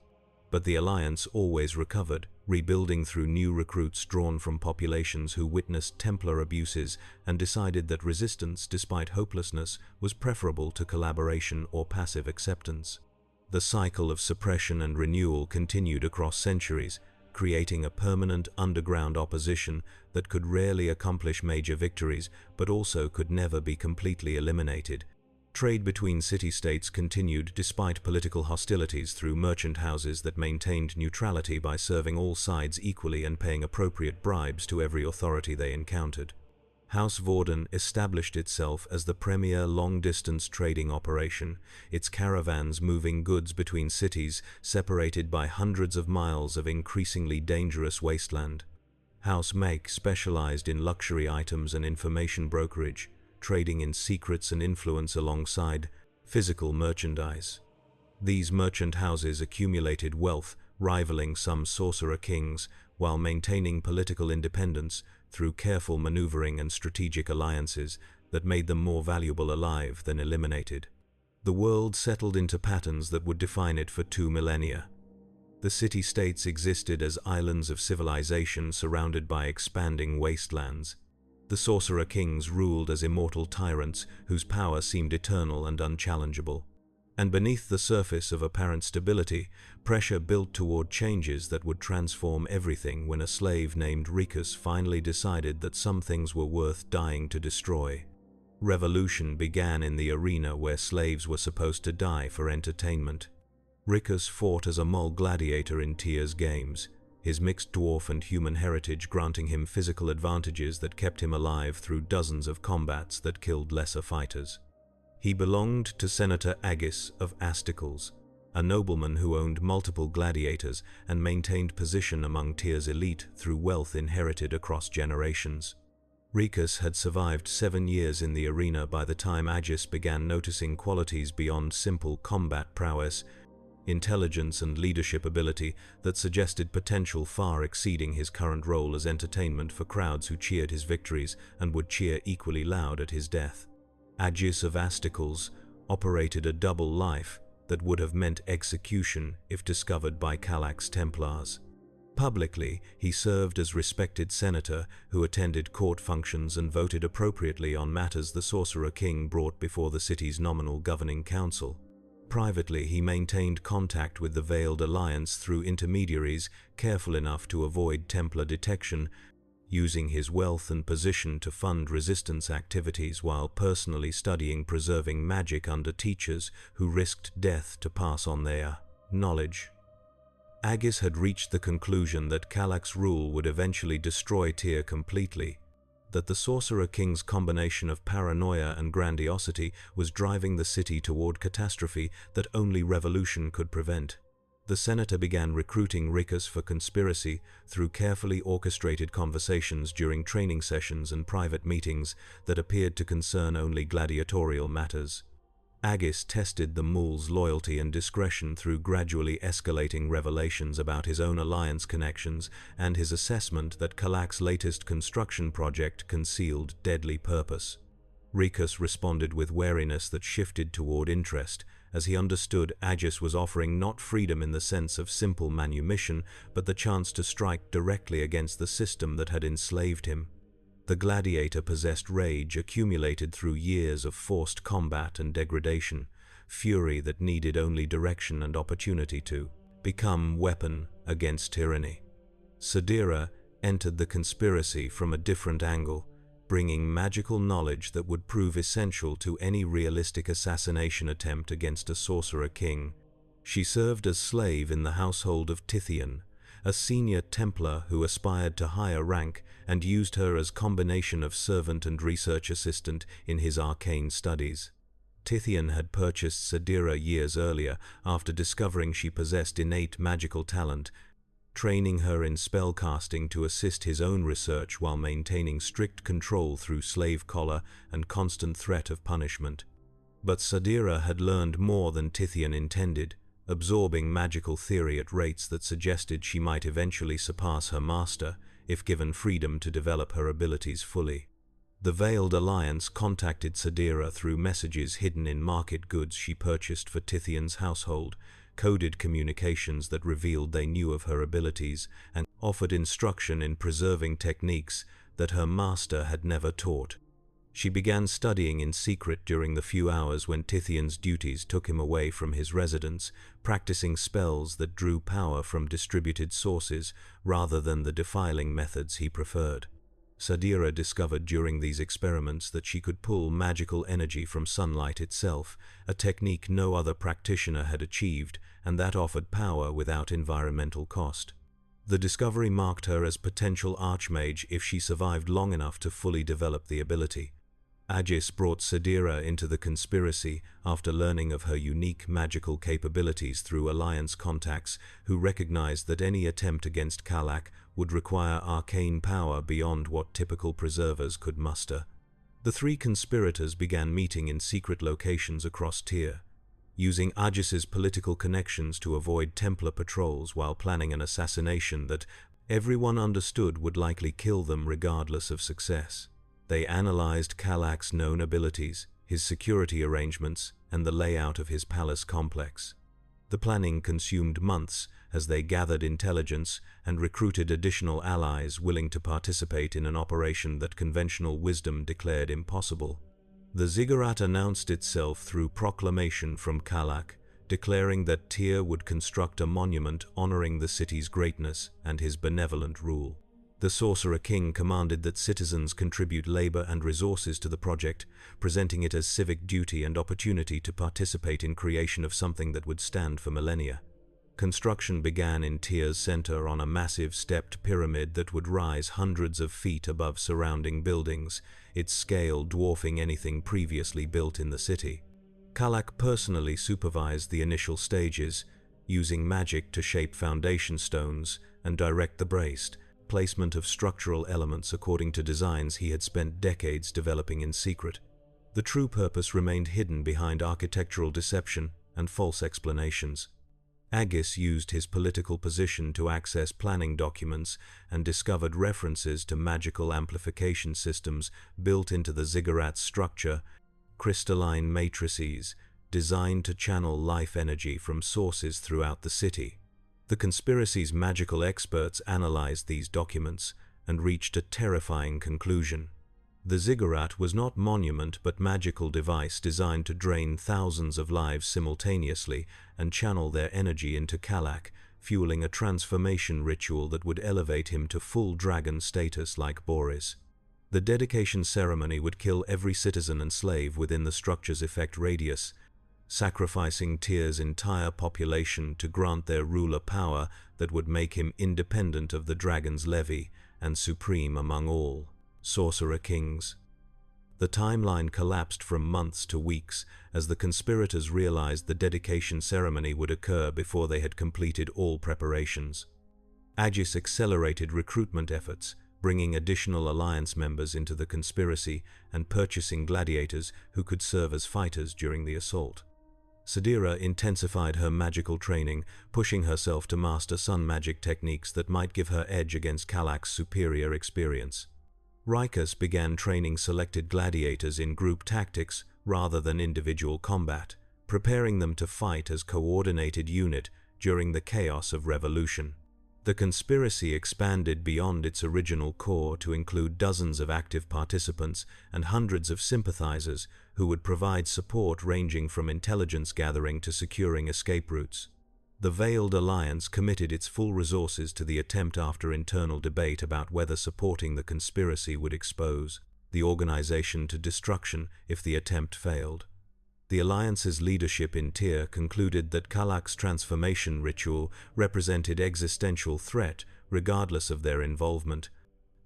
But the Alliance always recovered, rebuilding through new recruits drawn from populations who witnessed Templar abuses and decided that resistance, despite hopelessness, was preferable to collaboration or passive acceptance. The cycle of suppression and renewal continued across centuries, creating a permanent underground opposition that could rarely accomplish major victories, but also could never be completely eliminated. Trade between city-states continued despite political hostilities through merchant houses that maintained neutrality by serving all sides equally and paying appropriate bribes to every authority they encountered. House Vorden established itself as the premier long-distance trading operation, its caravans moving goods between cities separated by hundreds of miles of increasingly dangerous wasteland. House Make specialized in luxury items and information brokerage, trading in secrets and influence alongside physical merchandise. These merchant houses accumulated wealth, rivaling some sorcerer kings, while maintaining political independence through careful maneuvering and strategic alliances that made them more valuable alive than eliminated. The world settled into patterns that would define it for 2 millennia. The city-states existed as islands of civilization surrounded by expanding wastelands. The sorcerer kings ruled as immortal tyrants whose power seemed eternal and unchallengeable. And beneath the surface of apparent stability, pressure built toward changes that would transform everything when a slave named Rikus finally decided that some things were worth dying to destroy. Revolution began in the arena where slaves were supposed to die for entertainment. Rikus fought as a mole gladiator in Tyr's games, his mixed dwarf and human heritage granting him physical advantages that kept him alive through dozens of combats that killed lesser fighters. He belonged to Senator Agis of Asticles, a nobleman who owned multiple gladiators and maintained position among Tyr's elite through wealth inherited across generations. Rikus had survived 7 years in the arena by the time Agis began noticing qualities beyond simple combat prowess, intelligence and leadership ability that suggested potential far exceeding his current role as entertainment for crowds who cheered his victories and would cheer equally loud at his death. Agis of Asticles operated a double life that would have meant execution if discovered by Kalak's Templars. Publicly, he served as respected senator who attended court functions and voted appropriately on matters the Sorcerer King brought before the city's nominal governing council. Privately, he maintained contact with the Veiled Alliance through intermediaries, careful enough to avoid Templar detection, using his wealth and position to fund resistance activities while personally studying preserving magic under teachers who risked death to pass on their knowledge. Agis had reached the conclusion that Kalak's rule would eventually destroy Tyr completely, that the Sorcerer King's combination of paranoia and grandiosity was driving the city toward catastrophe that only revolution could prevent. The senator began recruiting Rikus for conspiracy through carefully orchestrated conversations during training sessions and private meetings that appeared to concern only gladiatorial matters. Agis tested the Mul's loyalty and discretion through gradually escalating revelations about his own alliance connections and his assessment that Kalak's latest construction project concealed deadly purpose. Rikus responded with wariness that shifted toward interest, as he understood Agis was offering not freedom in the sense of simple manumission, but the chance to strike directly against the system that had enslaved him. The gladiator possessed rage accumulated through years of forced combat and degradation, fury that needed only direction and opportunity to become weapon against tyranny. Sadira entered the conspiracy from a different angle, bringing magical knowledge that would prove essential to any realistic assassination attempt against a sorcerer king. She served as slave in the household of Tithian, a senior templar who aspired to higher rank, and used her as combination of servant and research assistant in his arcane studies. Tithian had purchased Sadira years earlier after discovering she possessed innate magical talent, training her in spellcasting to assist his own research while maintaining strict control through slave collar and constant threat of punishment. But Sadira had learned more than Tithian intended, absorbing magical theory at rates that suggested she might eventually surpass her master if given freedom to develop her abilities fully. The Veiled Alliance contacted Sadira through messages hidden in market goods she purchased for Tithian's household, coded communications that revealed they knew of her abilities, and offered instruction in preserving techniques that her master had never taught. She began studying in secret during the few hours when Tithian's duties took him away from his residence, practicing spells that drew power from distributed sources rather than the defiling methods he preferred. Sadira discovered during these experiments that she could pull magical energy from sunlight itself, a technique no other practitioner had achieved, and that offered power without environmental cost. The discovery marked her as potential archmage if she survived long enough to fully develop the ability. Agis brought Sadira into the conspiracy after learning of her unique magical capabilities through alliance contacts who recognized that any attempt against Kalak would require arcane power beyond what typical preservers could muster. The three conspirators began meeting in secret locations across Tyr, using Agis's political connections to avoid Templar patrols while planning an assassination that everyone understood would likely kill them regardless of success. They analyzed Kalak's known abilities, his security arrangements, and the layout of his palace complex. The planning consumed months as they gathered intelligence and recruited additional allies willing to participate in an operation that conventional wisdom declared impossible. The ziggurat announced itself through proclamation from Kalak, declaring that Tyr would construct a monument honoring the city's greatness and his benevolent rule. The Sorcerer King commanded that citizens contribute labor and resources to the project, presenting it as civic duty and opportunity to participate in creation of something that would stand for millennia. Construction began in Tyr's center on a massive stepped pyramid that would rise hundreds of feet above surrounding buildings, its scale dwarfing anything previously built in the city. Kalak personally supervised the initial stages, using magic to shape foundation stones and direct the placement of structural elements according to designs he had spent decades developing in secret. The true purpose remained hidden behind architectural deception and false explanations. Agis used his political position to access planning documents and discovered references to magical amplification systems built into the ziggurat's structure, crystalline matrices designed to channel life energy from sources throughout the city. The conspiracy's magical experts analyzed these documents and reached a terrifying conclusion. The ziggurat was not monument but magical device designed to drain thousands of lives simultaneously and channel their energy into Kalak, fueling a transformation ritual that would elevate him to full dragon status like Boris. The dedication ceremony would kill every citizen and slave within the structure's effect radius, sacrificing Tyr's entire population to grant their ruler power that would make him independent of the dragon's levy and supreme among all sorcerer kings. The timeline collapsed from months to weeks as the conspirators realized the dedication ceremony would occur before they had completed all preparations. Agis accelerated recruitment efforts, bringing additional alliance members into the conspiracy and purchasing gladiators who could serve as fighters during the assault. Sadira intensified her magical training, pushing herself to master sun magic techniques that might give her edge against Kalak's superior experience. Rikus began training selected gladiators in group tactics rather than individual combat, preparing them to fight as coordinated unit during the chaos of revolution. The conspiracy expanded beyond its original core to include dozens of active participants and hundreds of sympathizers who would provide support ranging from intelligence gathering to securing escape routes. The Veiled Alliance committed its full resources to the attempt after internal debate about whether supporting the conspiracy would expose the organization to destruction if the attempt failed. The Alliance's leadership in Tyr concluded that Kalak's transformation ritual represented existential threat regardless of their involvement,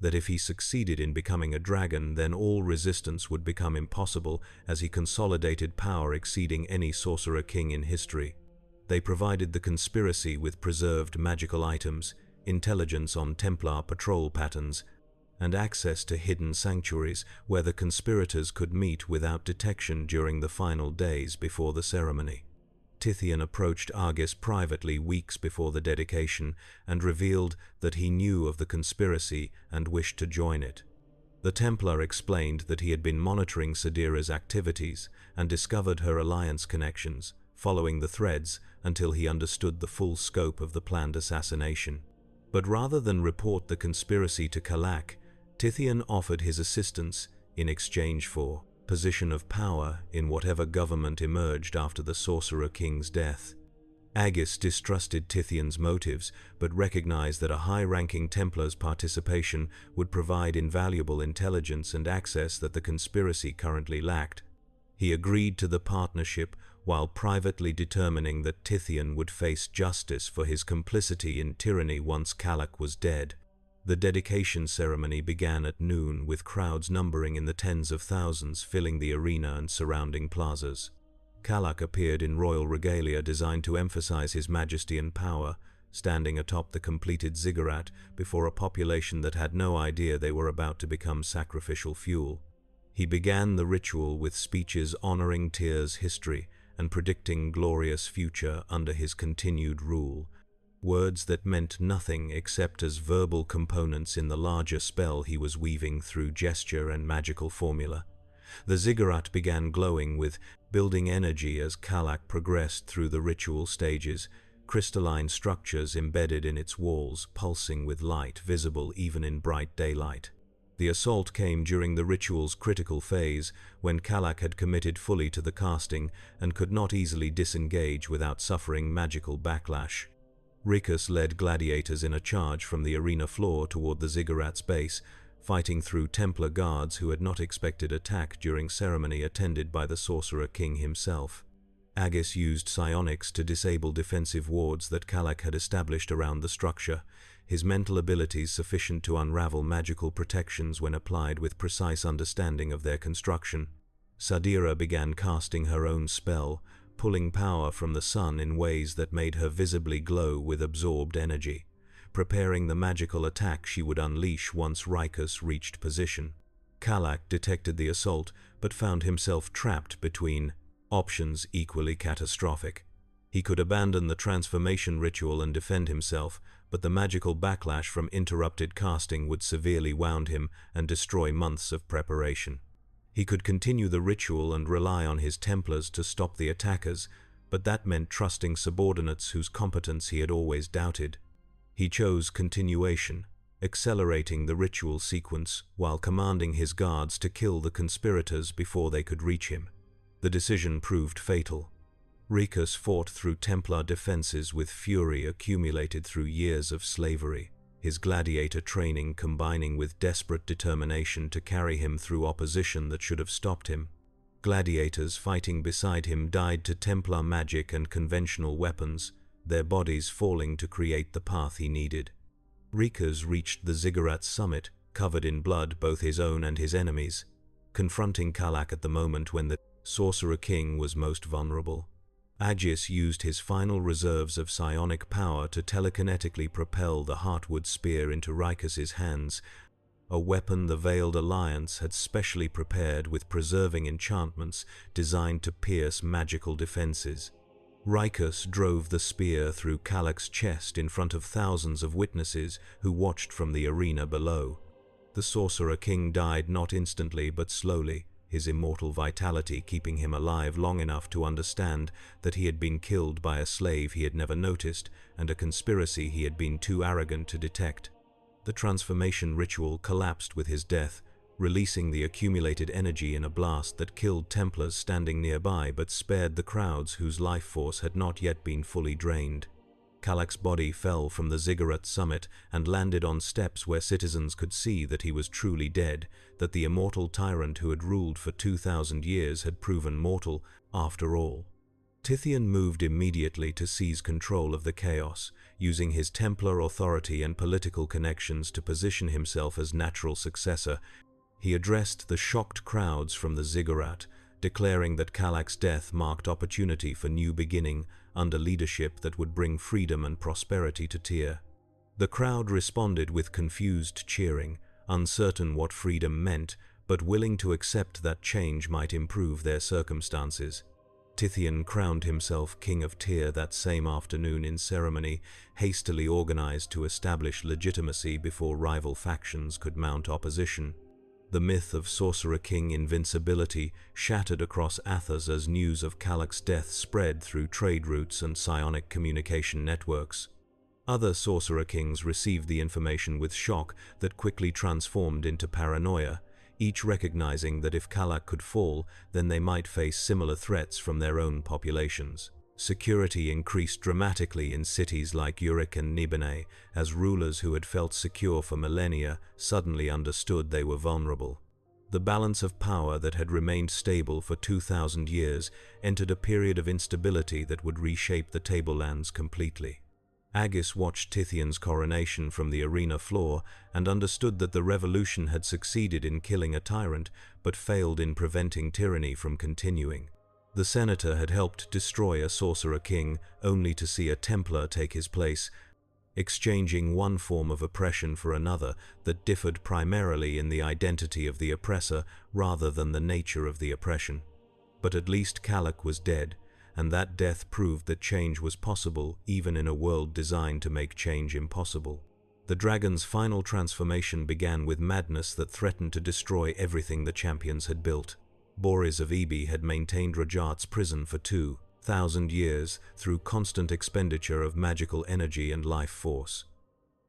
that if he succeeded in becoming a dragon, then all resistance would become impossible as he consolidated power exceeding any sorcerer king in history. They provided the conspiracy with preserved magical items, intelligence on Templar patrol patterns, and access to hidden sanctuaries where the conspirators could meet without detection during the final days before the ceremony. Tithian approached Agis privately weeks before the dedication and revealed that he knew of the conspiracy and wished to join it. The Templar explained that he had been monitoring Sadira's activities and discovered her alliance connections, following the threads until he understood the full scope of the planned assassination. But rather than report the conspiracy to Kalak, Tithian offered his assistance in exchange for position of power in whatever government emerged after the Sorcerer King's death. Agis distrusted Tithian's motives, but recognized that a high-ranking Templar's participation would provide invaluable intelligence and access that the conspiracy currently lacked. He agreed to the partnership while privately determining that Tithian would face justice for his complicity in tyranny once Kalak was dead. The dedication ceremony began at noon, with crowds numbering in the tens of thousands filling the arena and surrounding plazas. Kalak appeared in royal regalia designed to emphasize his majesty and power, standing atop the completed ziggurat before a population that had no idea they were about to become sacrificial fuel. He began the ritual with speeches honoring Tyr's history and predicting glorious future under his continued rule, words that meant nothing except as verbal components in the larger spell he was weaving through gesture and magical formula. The ziggurat began glowing with building energy as Kalak progressed through the ritual stages, crystalline structures embedded in its walls pulsing with light visible even in bright daylight. The assault came during the ritual's critical phase, when Kalak had committed fully to the casting and could not easily disengage without suffering magical backlash. Rikus led gladiators in a charge from the arena floor toward the ziggurat's base, fighting through Templar guards who had not expected attack during ceremony attended by the Sorcerer King himself. Agis used psionics to disable defensive wards that Kalak had established around the structure, his mental abilities sufficient to unravel magical protections when applied with precise understanding of their construction. Sadira began casting her own spell, pulling power from the sun in ways that made her visibly glow with absorbed energy, preparing the magical attack she would unleash once Rikus reached position. Kalak detected the assault, but found himself trapped between options equally catastrophic. He could abandon the transformation ritual and defend himself, but the magical backlash from interrupted casting would severely wound him and destroy months of preparation. He could continue the ritual and rely on his Templars to stop the attackers, but that meant trusting subordinates whose competence he had always doubted. He chose continuation, accelerating the ritual sequence while commanding his guards to kill the conspirators before they could reach him. The decision proved fatal. Rikus fought through Templar defenses with fury accumulated through years of slavery, his gladiator training combining with desperate determination to carry him through opposition that should have stopped him. Gladiators fighting beside him died to Templar magic and conventional weapons, their bodies falling to create the path he needed. Rikus reached the ziggurat's summit, covered in blood, both his own and his enemies. confronting Kalak at the moment when the sorcerer king was most vulnerable. Aegis used his final reserves of psionic power to telekinetically propel the heartwood spear into Rikus's hands, a weapon the Veiled Alliance had specially prepared with preserving enchantments designed to pierce magical defenses. Rikus drove the spear through Kalak's chest in front of thousands of witnesses who watched from the arena below. The Sorcerer King died not instantly but slowly, his immortal vitality keeping him alive long enough to understand that he had been killed by a slave he had never noticed and a conspiracy he had been too arrogant to detect. The transformation ritual collapsed with his death, releasing the accumulated energy in a blast that killed Templars standing nearby but spared the crowds whose life force had not yet been fully drained. Kalak's body fell from the ziggurat summit and landed on steps where citizens could see that he was truly dead, that the immortal tyrant who had ruled for 2,000 years had proven mortal after all. Tithien moved immediately to seize control of the chaos, using his Templar authority and political connections to position himself as natural successor. He addressed the shocked crowds from the ziggurat, declaring that Kalak's death marked opportunity for new beginning under leadership that would bring freedom and prosperity to Tyr. The crowd responded with confused cheering, uncertain what freedom meant, but willing to accept that change might improve their circumstances. Tithien crowned himself King of Tyr that same afternoon in ceremony, hastily organized to establish legitimacy before rival factions could mount opposition. The myth of Sorcerer King invincibility shattered across Athos as news of Kalak's death spread through trade routes and psionic communication networks. Other Sorcerer Kings received the information with shock that quickly transformed into paranoia, each recognizing that if Kalak could fall, then they might face similar threats from their own populations. Security increased dramatically in cities like Uruk and Niben, as rulers who had felt secure for millennia suddenly understood they were vulnerable. The balance of power that had remained stable for 2,000 years entered a period of instability that would reshape the tablelands completely. Aegis watched Tithien's coronation from the arena floor and understood that the revolution had succeeded in killing a tyrant but failed in preventing tyranny from continuing. The senator had helped destroy a sorcerer king only to see a Templar take his place, exchanging one form of oppression for another that differed primarily in the identity of the oppressor rather than the nature of the oppression. But at least Kalak was dead, and that death proved that change was possible even in a world designed to make change impossible. The dragon's final transformation began with madness that threatened to destroy everything the champions had built. Boris of Eby had maintained Rajat's prison for 2,000 years through constant expenditure of magical energy and life force.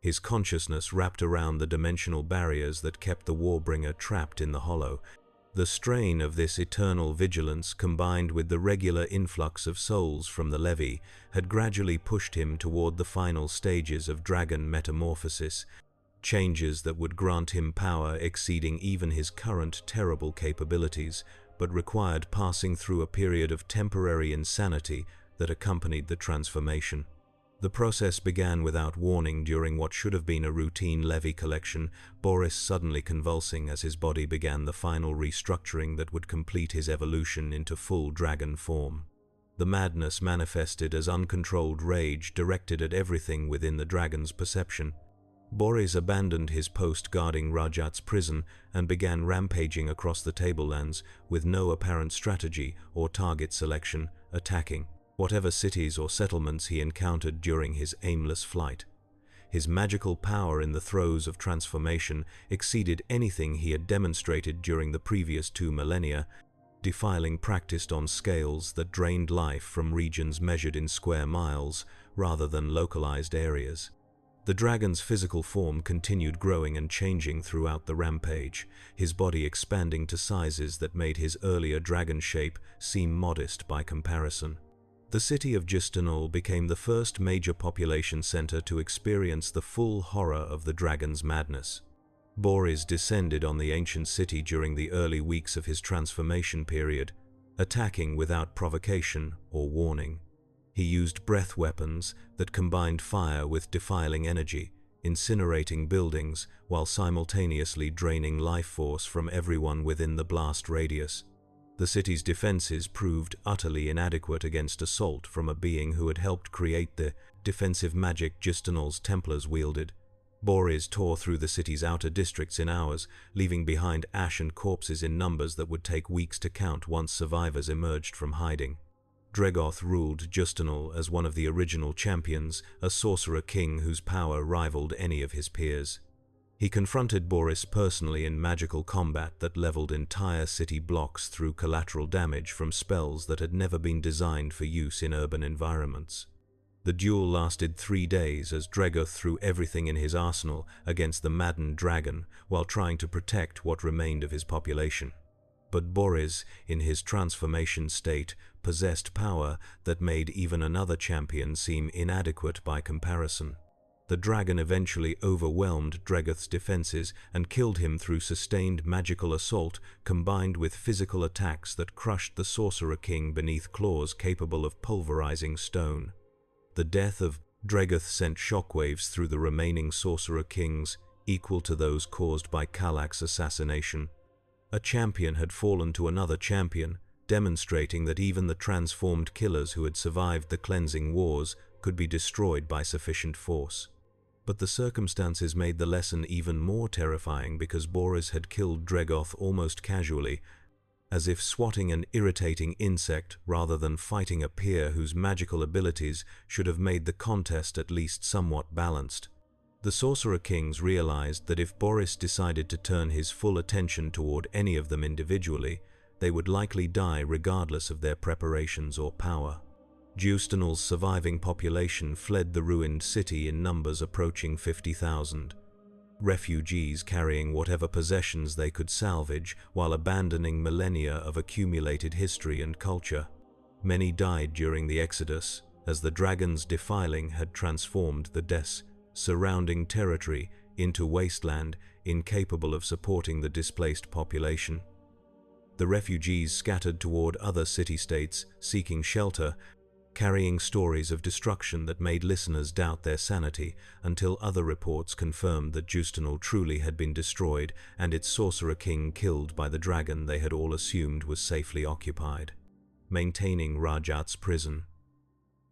His consciousness wrapped around the dimensional barriers that kept the warbringer trapped in the hollow. The strain of this eternal vigilance, combined with the regular influx of souls from the levy, had gradually pushed him toward the final stages of dragon metamorphosis, changes that would grant him power exceeding even his current terrible capabilities, but required passing through a period of temporary insanity that accompanied the transformation. The process began without warning during what should have been a routine levy collection, Boris suddenly convulsing as his body began the final restructuring that would complete his evolution into full dragon form. The madness manifested as uncontrolled rage directed at everything within the dragon's perception. Boris abandoned his post guarding Rajat's prison and began rampaging across the tablelands with no apparent strategy or target selection, attacking whatever cities or settlements he encountered during his aimless flight. His magical power in the throes of transformation exceeded anything he had demonstrated during the previous 2 millennia, defiling practiced on scales that drained life from regions measured in square miles rather than localized areas. The dragon's physical form continued growing and changing throughout the rampage, his body expanding to sizes that made his earlier dragon shape seem modest by comparison. The city of Gistanol became the first major population center to experience the full horror of the dragon's madness. Boris descended on the ancient city during the early weeks of his transformation period, attacking without provocation or warning. He used breath weapons that combined fire with defiling energy, incinerating buildings while simultaneously draining life force from everyone within the blast radius. The city's defenses proved utterly inadequate against assault from a being who had helped create the defensive magic Justinal's Templars wielded. Boris tore through the city's outer districts in hours, leaving behind ash and corpses in numbers that would take weeks to count once survivors emerged from hiding. Dregoth ruled Justinal as one of the original champions, a sorcerer king whose power rivaled any of his peers. He confronted Boris personally in magical combat that leveled entire city blocks through collateral damage from spells that had never been designed for use in urban environments. The duel lasted 3 days as Dregoth threw everything in his arsenal against the maddened dragon while trying to protect what remained of his population. But Boris, in his transformation state, possessed power that made even another champion seem inadequate by comparison. The dragon eventually overwhelmed Dregoth's defenses and killed him through sustained magical assault combined with physical attacks that crushed the sorcerer king beneath claws capable of pulverizing stone. The death of Dregoth sent shockwaves through the remaining sorcerer kings, equal to those caused by Kalak's assassination. A champion had fallen to another champion, demonstrating that even the transformed killers who had survived the cleansing wars could be destroyed by sufficient force. But the circumstances made the lesson even more terrifying because Boris had killed Dregoth almost casually, as if swatting an irritating insect rather than fighting a peer whose magical abilities should have made the contest at least somewhat balanced. The Sorcerer Kings realized that if Boris decided to turn his full attention toward any of them individually, they would likely die regardless of their preparations or power. Justinal's surviving population fled the ruined city in numbers approaching 50,000. Refugees carrying whatever possessions they could salvage while abandoning millennia of accumulated history and culture. Many died during the exodus, as the dragon's defiling had transformed the surrounding territory into wasteland incapable of supporting the displaced population. The refugees scattered toward other city-states seeking shelter, carrying stories of destruction that made listeners doubt their sanity until other reports confirmed that Justinal truly had been destroyed and its sorcerer king killed by the dragon they had all assumed was safely occupied. Maintaining Rajat's prison.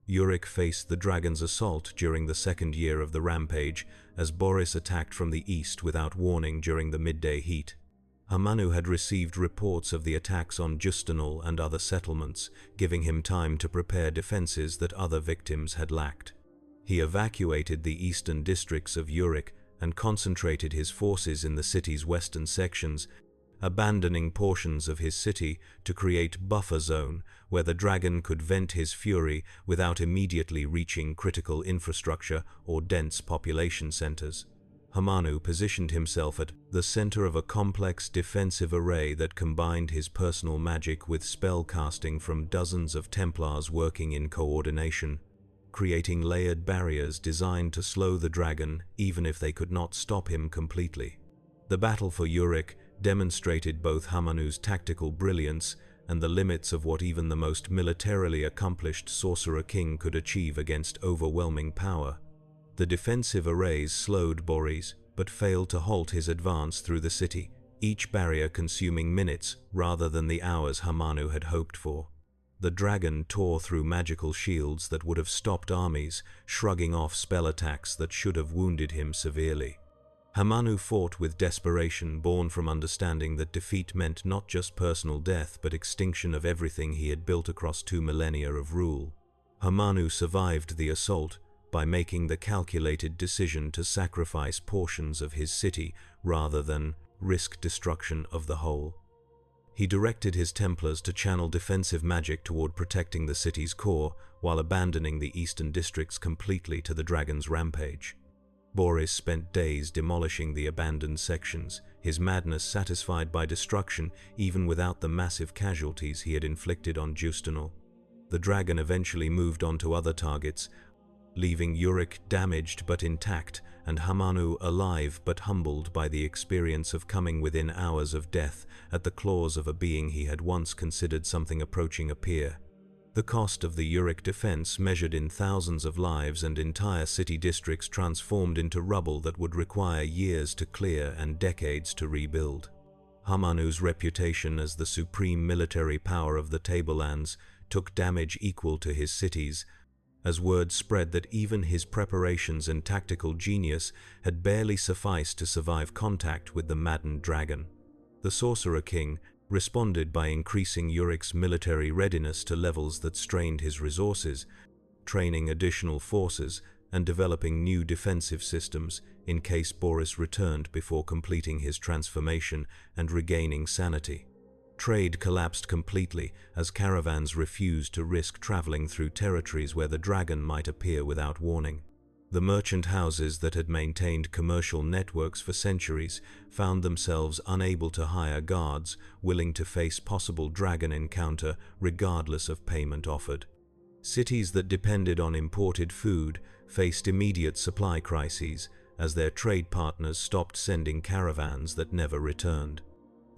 Yurik faced the dragon's assault during the second year of the rampage as Boris attacked from the east without warning during the midday heat. Hamanu had received reports of the attacks on Justinal and other settlements, giving him time to prepare defenses that other victims had lacked. He evacuated the eastern districts of Yurik and concentrated his forces in the city's western sections, abandoning portions of his city to create buffer zone where the dragon could vent his fury without immediately reaching critical infrastructure or dense population centers. Hamanu positioned himself at the center of a complex defensive array that combined his personal magic with spell casting from dozens of Templars working in coordination, creating layered barriers designed to slow the dragon even if they could not stop him completely. The battle for Yurik demonstrated both Hamanu's tactical brilliance and the limits of what even the most militarily accomplished sorcerer king could achieve against overwhelming power. The defensive arrays slowed Boris, but failed to halt his advance through the city, each barrier consuming minutes rather than the hours Hamanu had hoped for. The dragon tore through magical shields that would have stopped armies, shrugging off spell attacks that should have wounded him severely. Hamanu fought with desperation born from understanding that defeat meant not just personal death but extinction of everything he had built across 2 millennia of rule. Hamanu survived the assault by making the calculated decision to sacrifice portions of his city rather than risk destruction of the whole. He directed his Templars to channel defensive magic toward protecting the city's core while abandoning the eastern districts completely to the dragon's rampage. Boris spent days demolishing the abandoned sections, his madness satisfied by destruction even without the massive casualties he had inflicted on Justinal. The dragon eventually moved on to other targets, leaving Yurik damaged but intact and Hamanu alive but humbled by the experience of coming within hours of death at the claws of a being he had once considered something approaching a peer. The cost of the Uric defense measured in thousands of lives and entire city districts transformed into rubble that would require years to clear and decades to rebuild. Hamanu's reputation as the supreme military power of the Tablelands took damage equal to his cities, as word spread that even his preparations and tactical genius had barely sufficed to survive contact with the maddened dragon. The Sorcerer King responded by increasing Uric's military readiness to levels that strained his resources, training additional forces and developing new defensive systems in case Boris returned before completing his transformation and regaining sanity. Trade collapsed completely as caravans refused to risk traveling through territories where the dragon might appear without warning. The merchant houses that had maintained commercial networks for centuries found themselves unable to hire guards willing to face possible dragon encounter regardless of payment offered. Cities that depended on imported food faced immediate supply crises as their trade partners stopped sending caravans that never returned.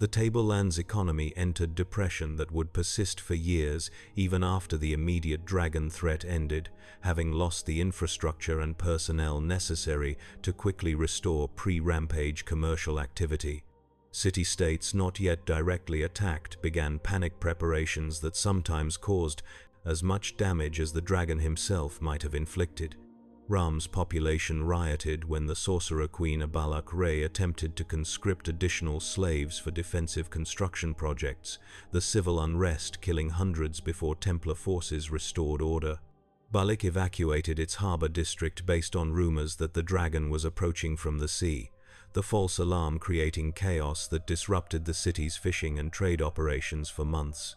The Tablelands economy entered depression that would persist for years even after the immediate dragon threat ended, having lost the infrastructure and personnel necessary to quickly restore pre-rampage commercial activity. City-states not yet directly attacked began panic preparations that sometimes caused as much damage as the dragon himself might have inflicted. Ram's population rioted when the sorcerer queen Abalak Ray attempted to conscript additional slaves for defensive construction projects, the civil unrest killing hundreds before Templar forces restored order. Balik evacuated its harbor district based on rumors that the dragon was approaching from the sea, the false alarm creating chaos that disrupted the city's fishing and trade operations for months.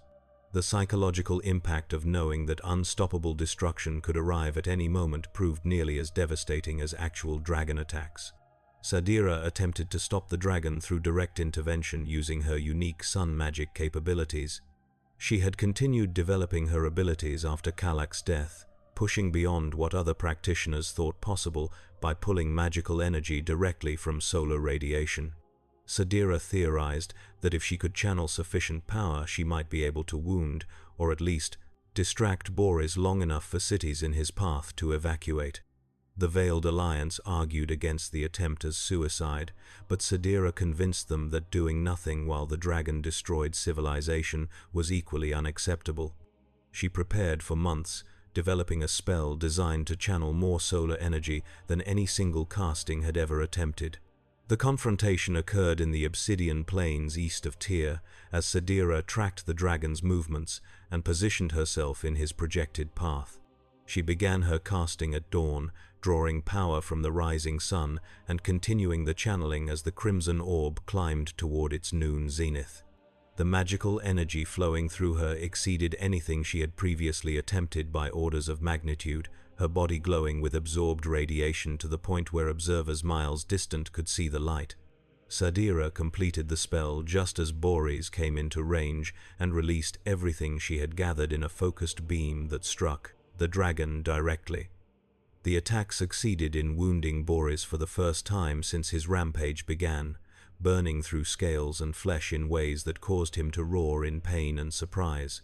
The psychological impact of knowing that unstoppable destruction could arrive at any moment proved nearly as devastating as actual dragon attacks. Sadira attempted to stop the dragon through direct intervention using her unique sun magic capabilities. She had continued developing her abilities after Kalak's death, pushing beyond what other practitioners thought possible by pulling magical energy directly from solar radiation. Sadira theorized that if she could channel sufficient power, she might be able to wound, or at least distract Boris long enough for cities in his path to evacuate. The Veiled Alliance argued against the attempt as suicide, but Sadira convinced them that doing nothing while the dragon destroyed civilization was equally unacceptable. She prepared for months, developing a spell designed to channel more solar energy than any single casting had ever attempted. The confrontation occurred in the Obsidian Plains east of Tyr, as Sadira tracked the dragon's movements and positioned herself in his projected path. She began her casting at dawn, drawing power from the rising sun and continuing the channeling as the crimson orb climbed toward its noon zenith. The magical energy flowing through her exceeded anything she had previously attempted by orders of magnitude, her body glowing with absorbed radiation to the point where observers miles distant could see the light. Sadira completed the spell just as Boris came into range and released everything she had gathered in a focused beam that struck the dragon directly. The attack succeeded in wounding Boris for the first time since his rampage began, burning through scales and flesh in ways that caused him to roar in pain and surprise.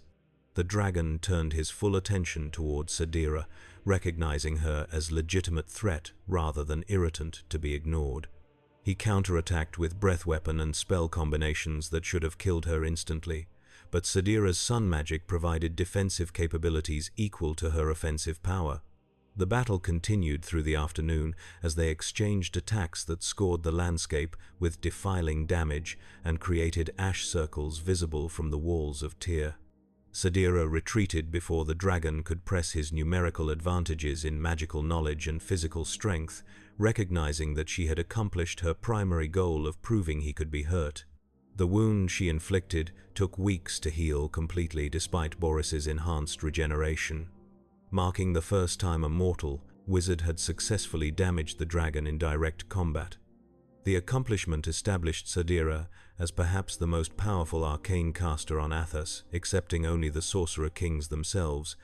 The dragon turned his full attention towards Sadira, recognizing her as legitimate threat rather than irritant to be ignored. He counterattacked with breath weapon and spell combinations that should have killed her instantly, but Sadira's sun magic provided defensive capabilities equal to her offensive power. The battle continued through the afternoon as they exchanged attacks that scored the landscape with defiling damage and created ash circles visible from the walls of Tyr. Sadira retreated before the dragon could press his numerical advantages in magical knowledge and physical strength, recognizing that she had accomplished her primary goal of proving he could be hurt. The wound she inflicted took weeks to heal completely despite Boris's enhanced regeneration. Marking the first time a mortal wizard had successfully damaged the dragon in direct combat. The accomplishment established Sadira as perhaps the most powerful arcane caster on Athos, excepting only the sorcerer kings themselves,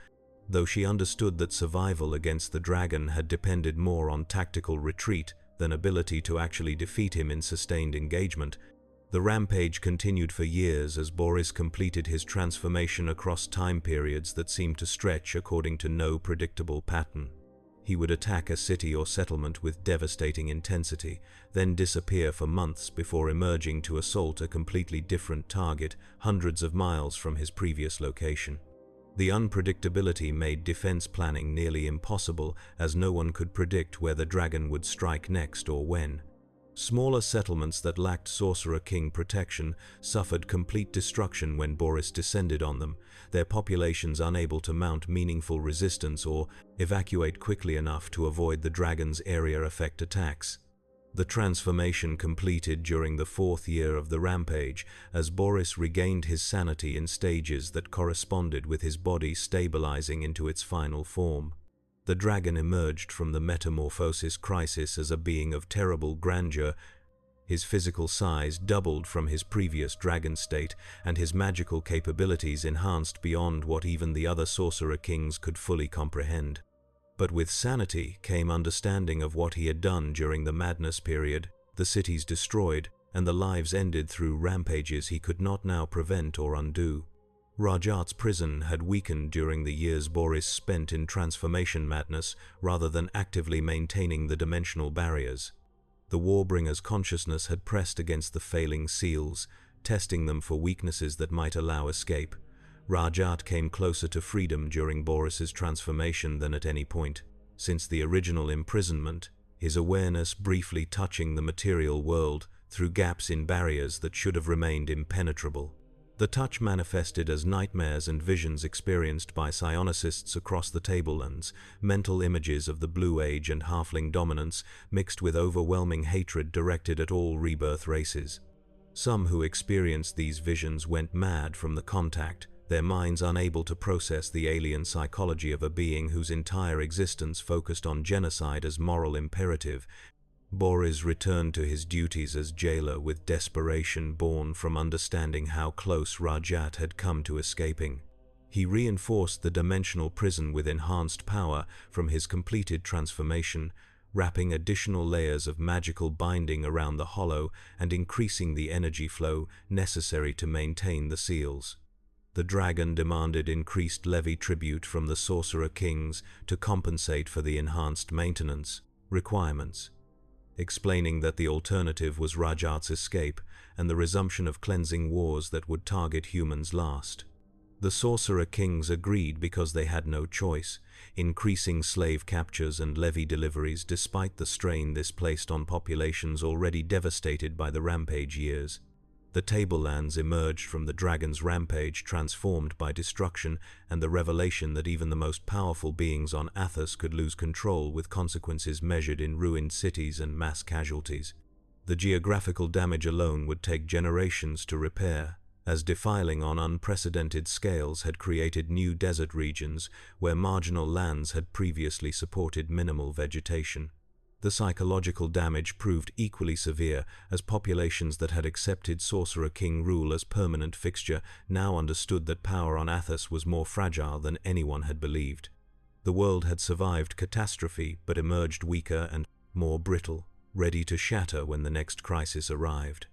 though she understood that survival against the dragon had depended more on tactical retreat than ability to actually defeat him in sustained engagement. The rampage continued for years as Boris completed his transformation across time periods that seemed to stretch according to no predictable pattern. He would attack a city or settlement with devastating intensity, then disappear for months before emerging to assault a completely different target hundreds of miles from his previous location. The unpredictability made defense planning nearly impossible, as no one could predict where the dragon would strike next or when. Smaller settlements that lacked Sorcerer King protection suffered complete destruction when Boris descended on them, their populations unable to mount meaningful resistance or evacuate quickly enough to avoid the dragon's area effect attacks. The transformation completed during the 4th year of the rampage, as Boris regained his sanity in stages that corresponded with his body stabilizing into its final form. The dragon emerged from the metamorphosis crisis as a being of terrible grandeur. His physical size doubled from his previous dragon state, and his magical capabilities enhanced beyond what even the other Sorcerer Kings could fully comprehend. But with sanity came understanding of what he had done during the madness period, the cities destroyed, and the lives ended through rampages he could not now prevent or undo. Rajat's prison had weakened during the years Boris spent in transformation madness rather than actively maintaining the dimensional barriers. The warbringer's consciousness had pressed against the failing seals, testing them for weaknesses that might allow escape. Rajat came closer to freedom during Boris's transformation than at any point since the original imprisonment, his awareness briefly touching the material world through gaps in barriers that should have remained impenetrable. The touch manifested as nightmares and visions experienced by psionicists across the tablelands, mental images of the Blue Age and halfling dominance mixed with overwhelming hatred directed at all rebirth races. Some who experienced these visions went mad from the contact, their minds unable to process the alien psychology of a being whose entire existence focused on genocide as moral imperative. Boris returned to his duties as jailer with desperation born from understanding how close Rajat had come to escaping. He reinforced the dimensional prison with enhanced power from his completed transformation, wrapping additional layers of magical binding around the hollow and increasing the energy flow necessary to maintain the seals. The dragon demanded increased levy tribute from the Sorcerer Kings to compensate for the enhanced maintenance requirements, explaining that the alternative was Rajat's escape and the resumption of cleansing wars that would target humans last. The Sorcerer Kings agreed because they had no choice, increasing slave captures and levy deliveries despite the strain this placed on populations already devastated by the rampage years. The tablelands emerged from the dragon's rampage transformed by destruction and the revelation that even the most powerful beings on Athos could lose control with consequences measured in ruined cities and mass casualties. The geographical damage alone would take generations to repair, as defiling on unprecedented scales had created new desert regions where marginal lands had previously supported minimal vegetation. The psychological damage proved equally severe, as populations that had accepted Sorcerer King rule as permanent fixture now understood that power on Athos was more fragile than anyone had believed. The world had survived catastrophe but emerged weaker and more brittle, ready to shatter when the next crisis arrived.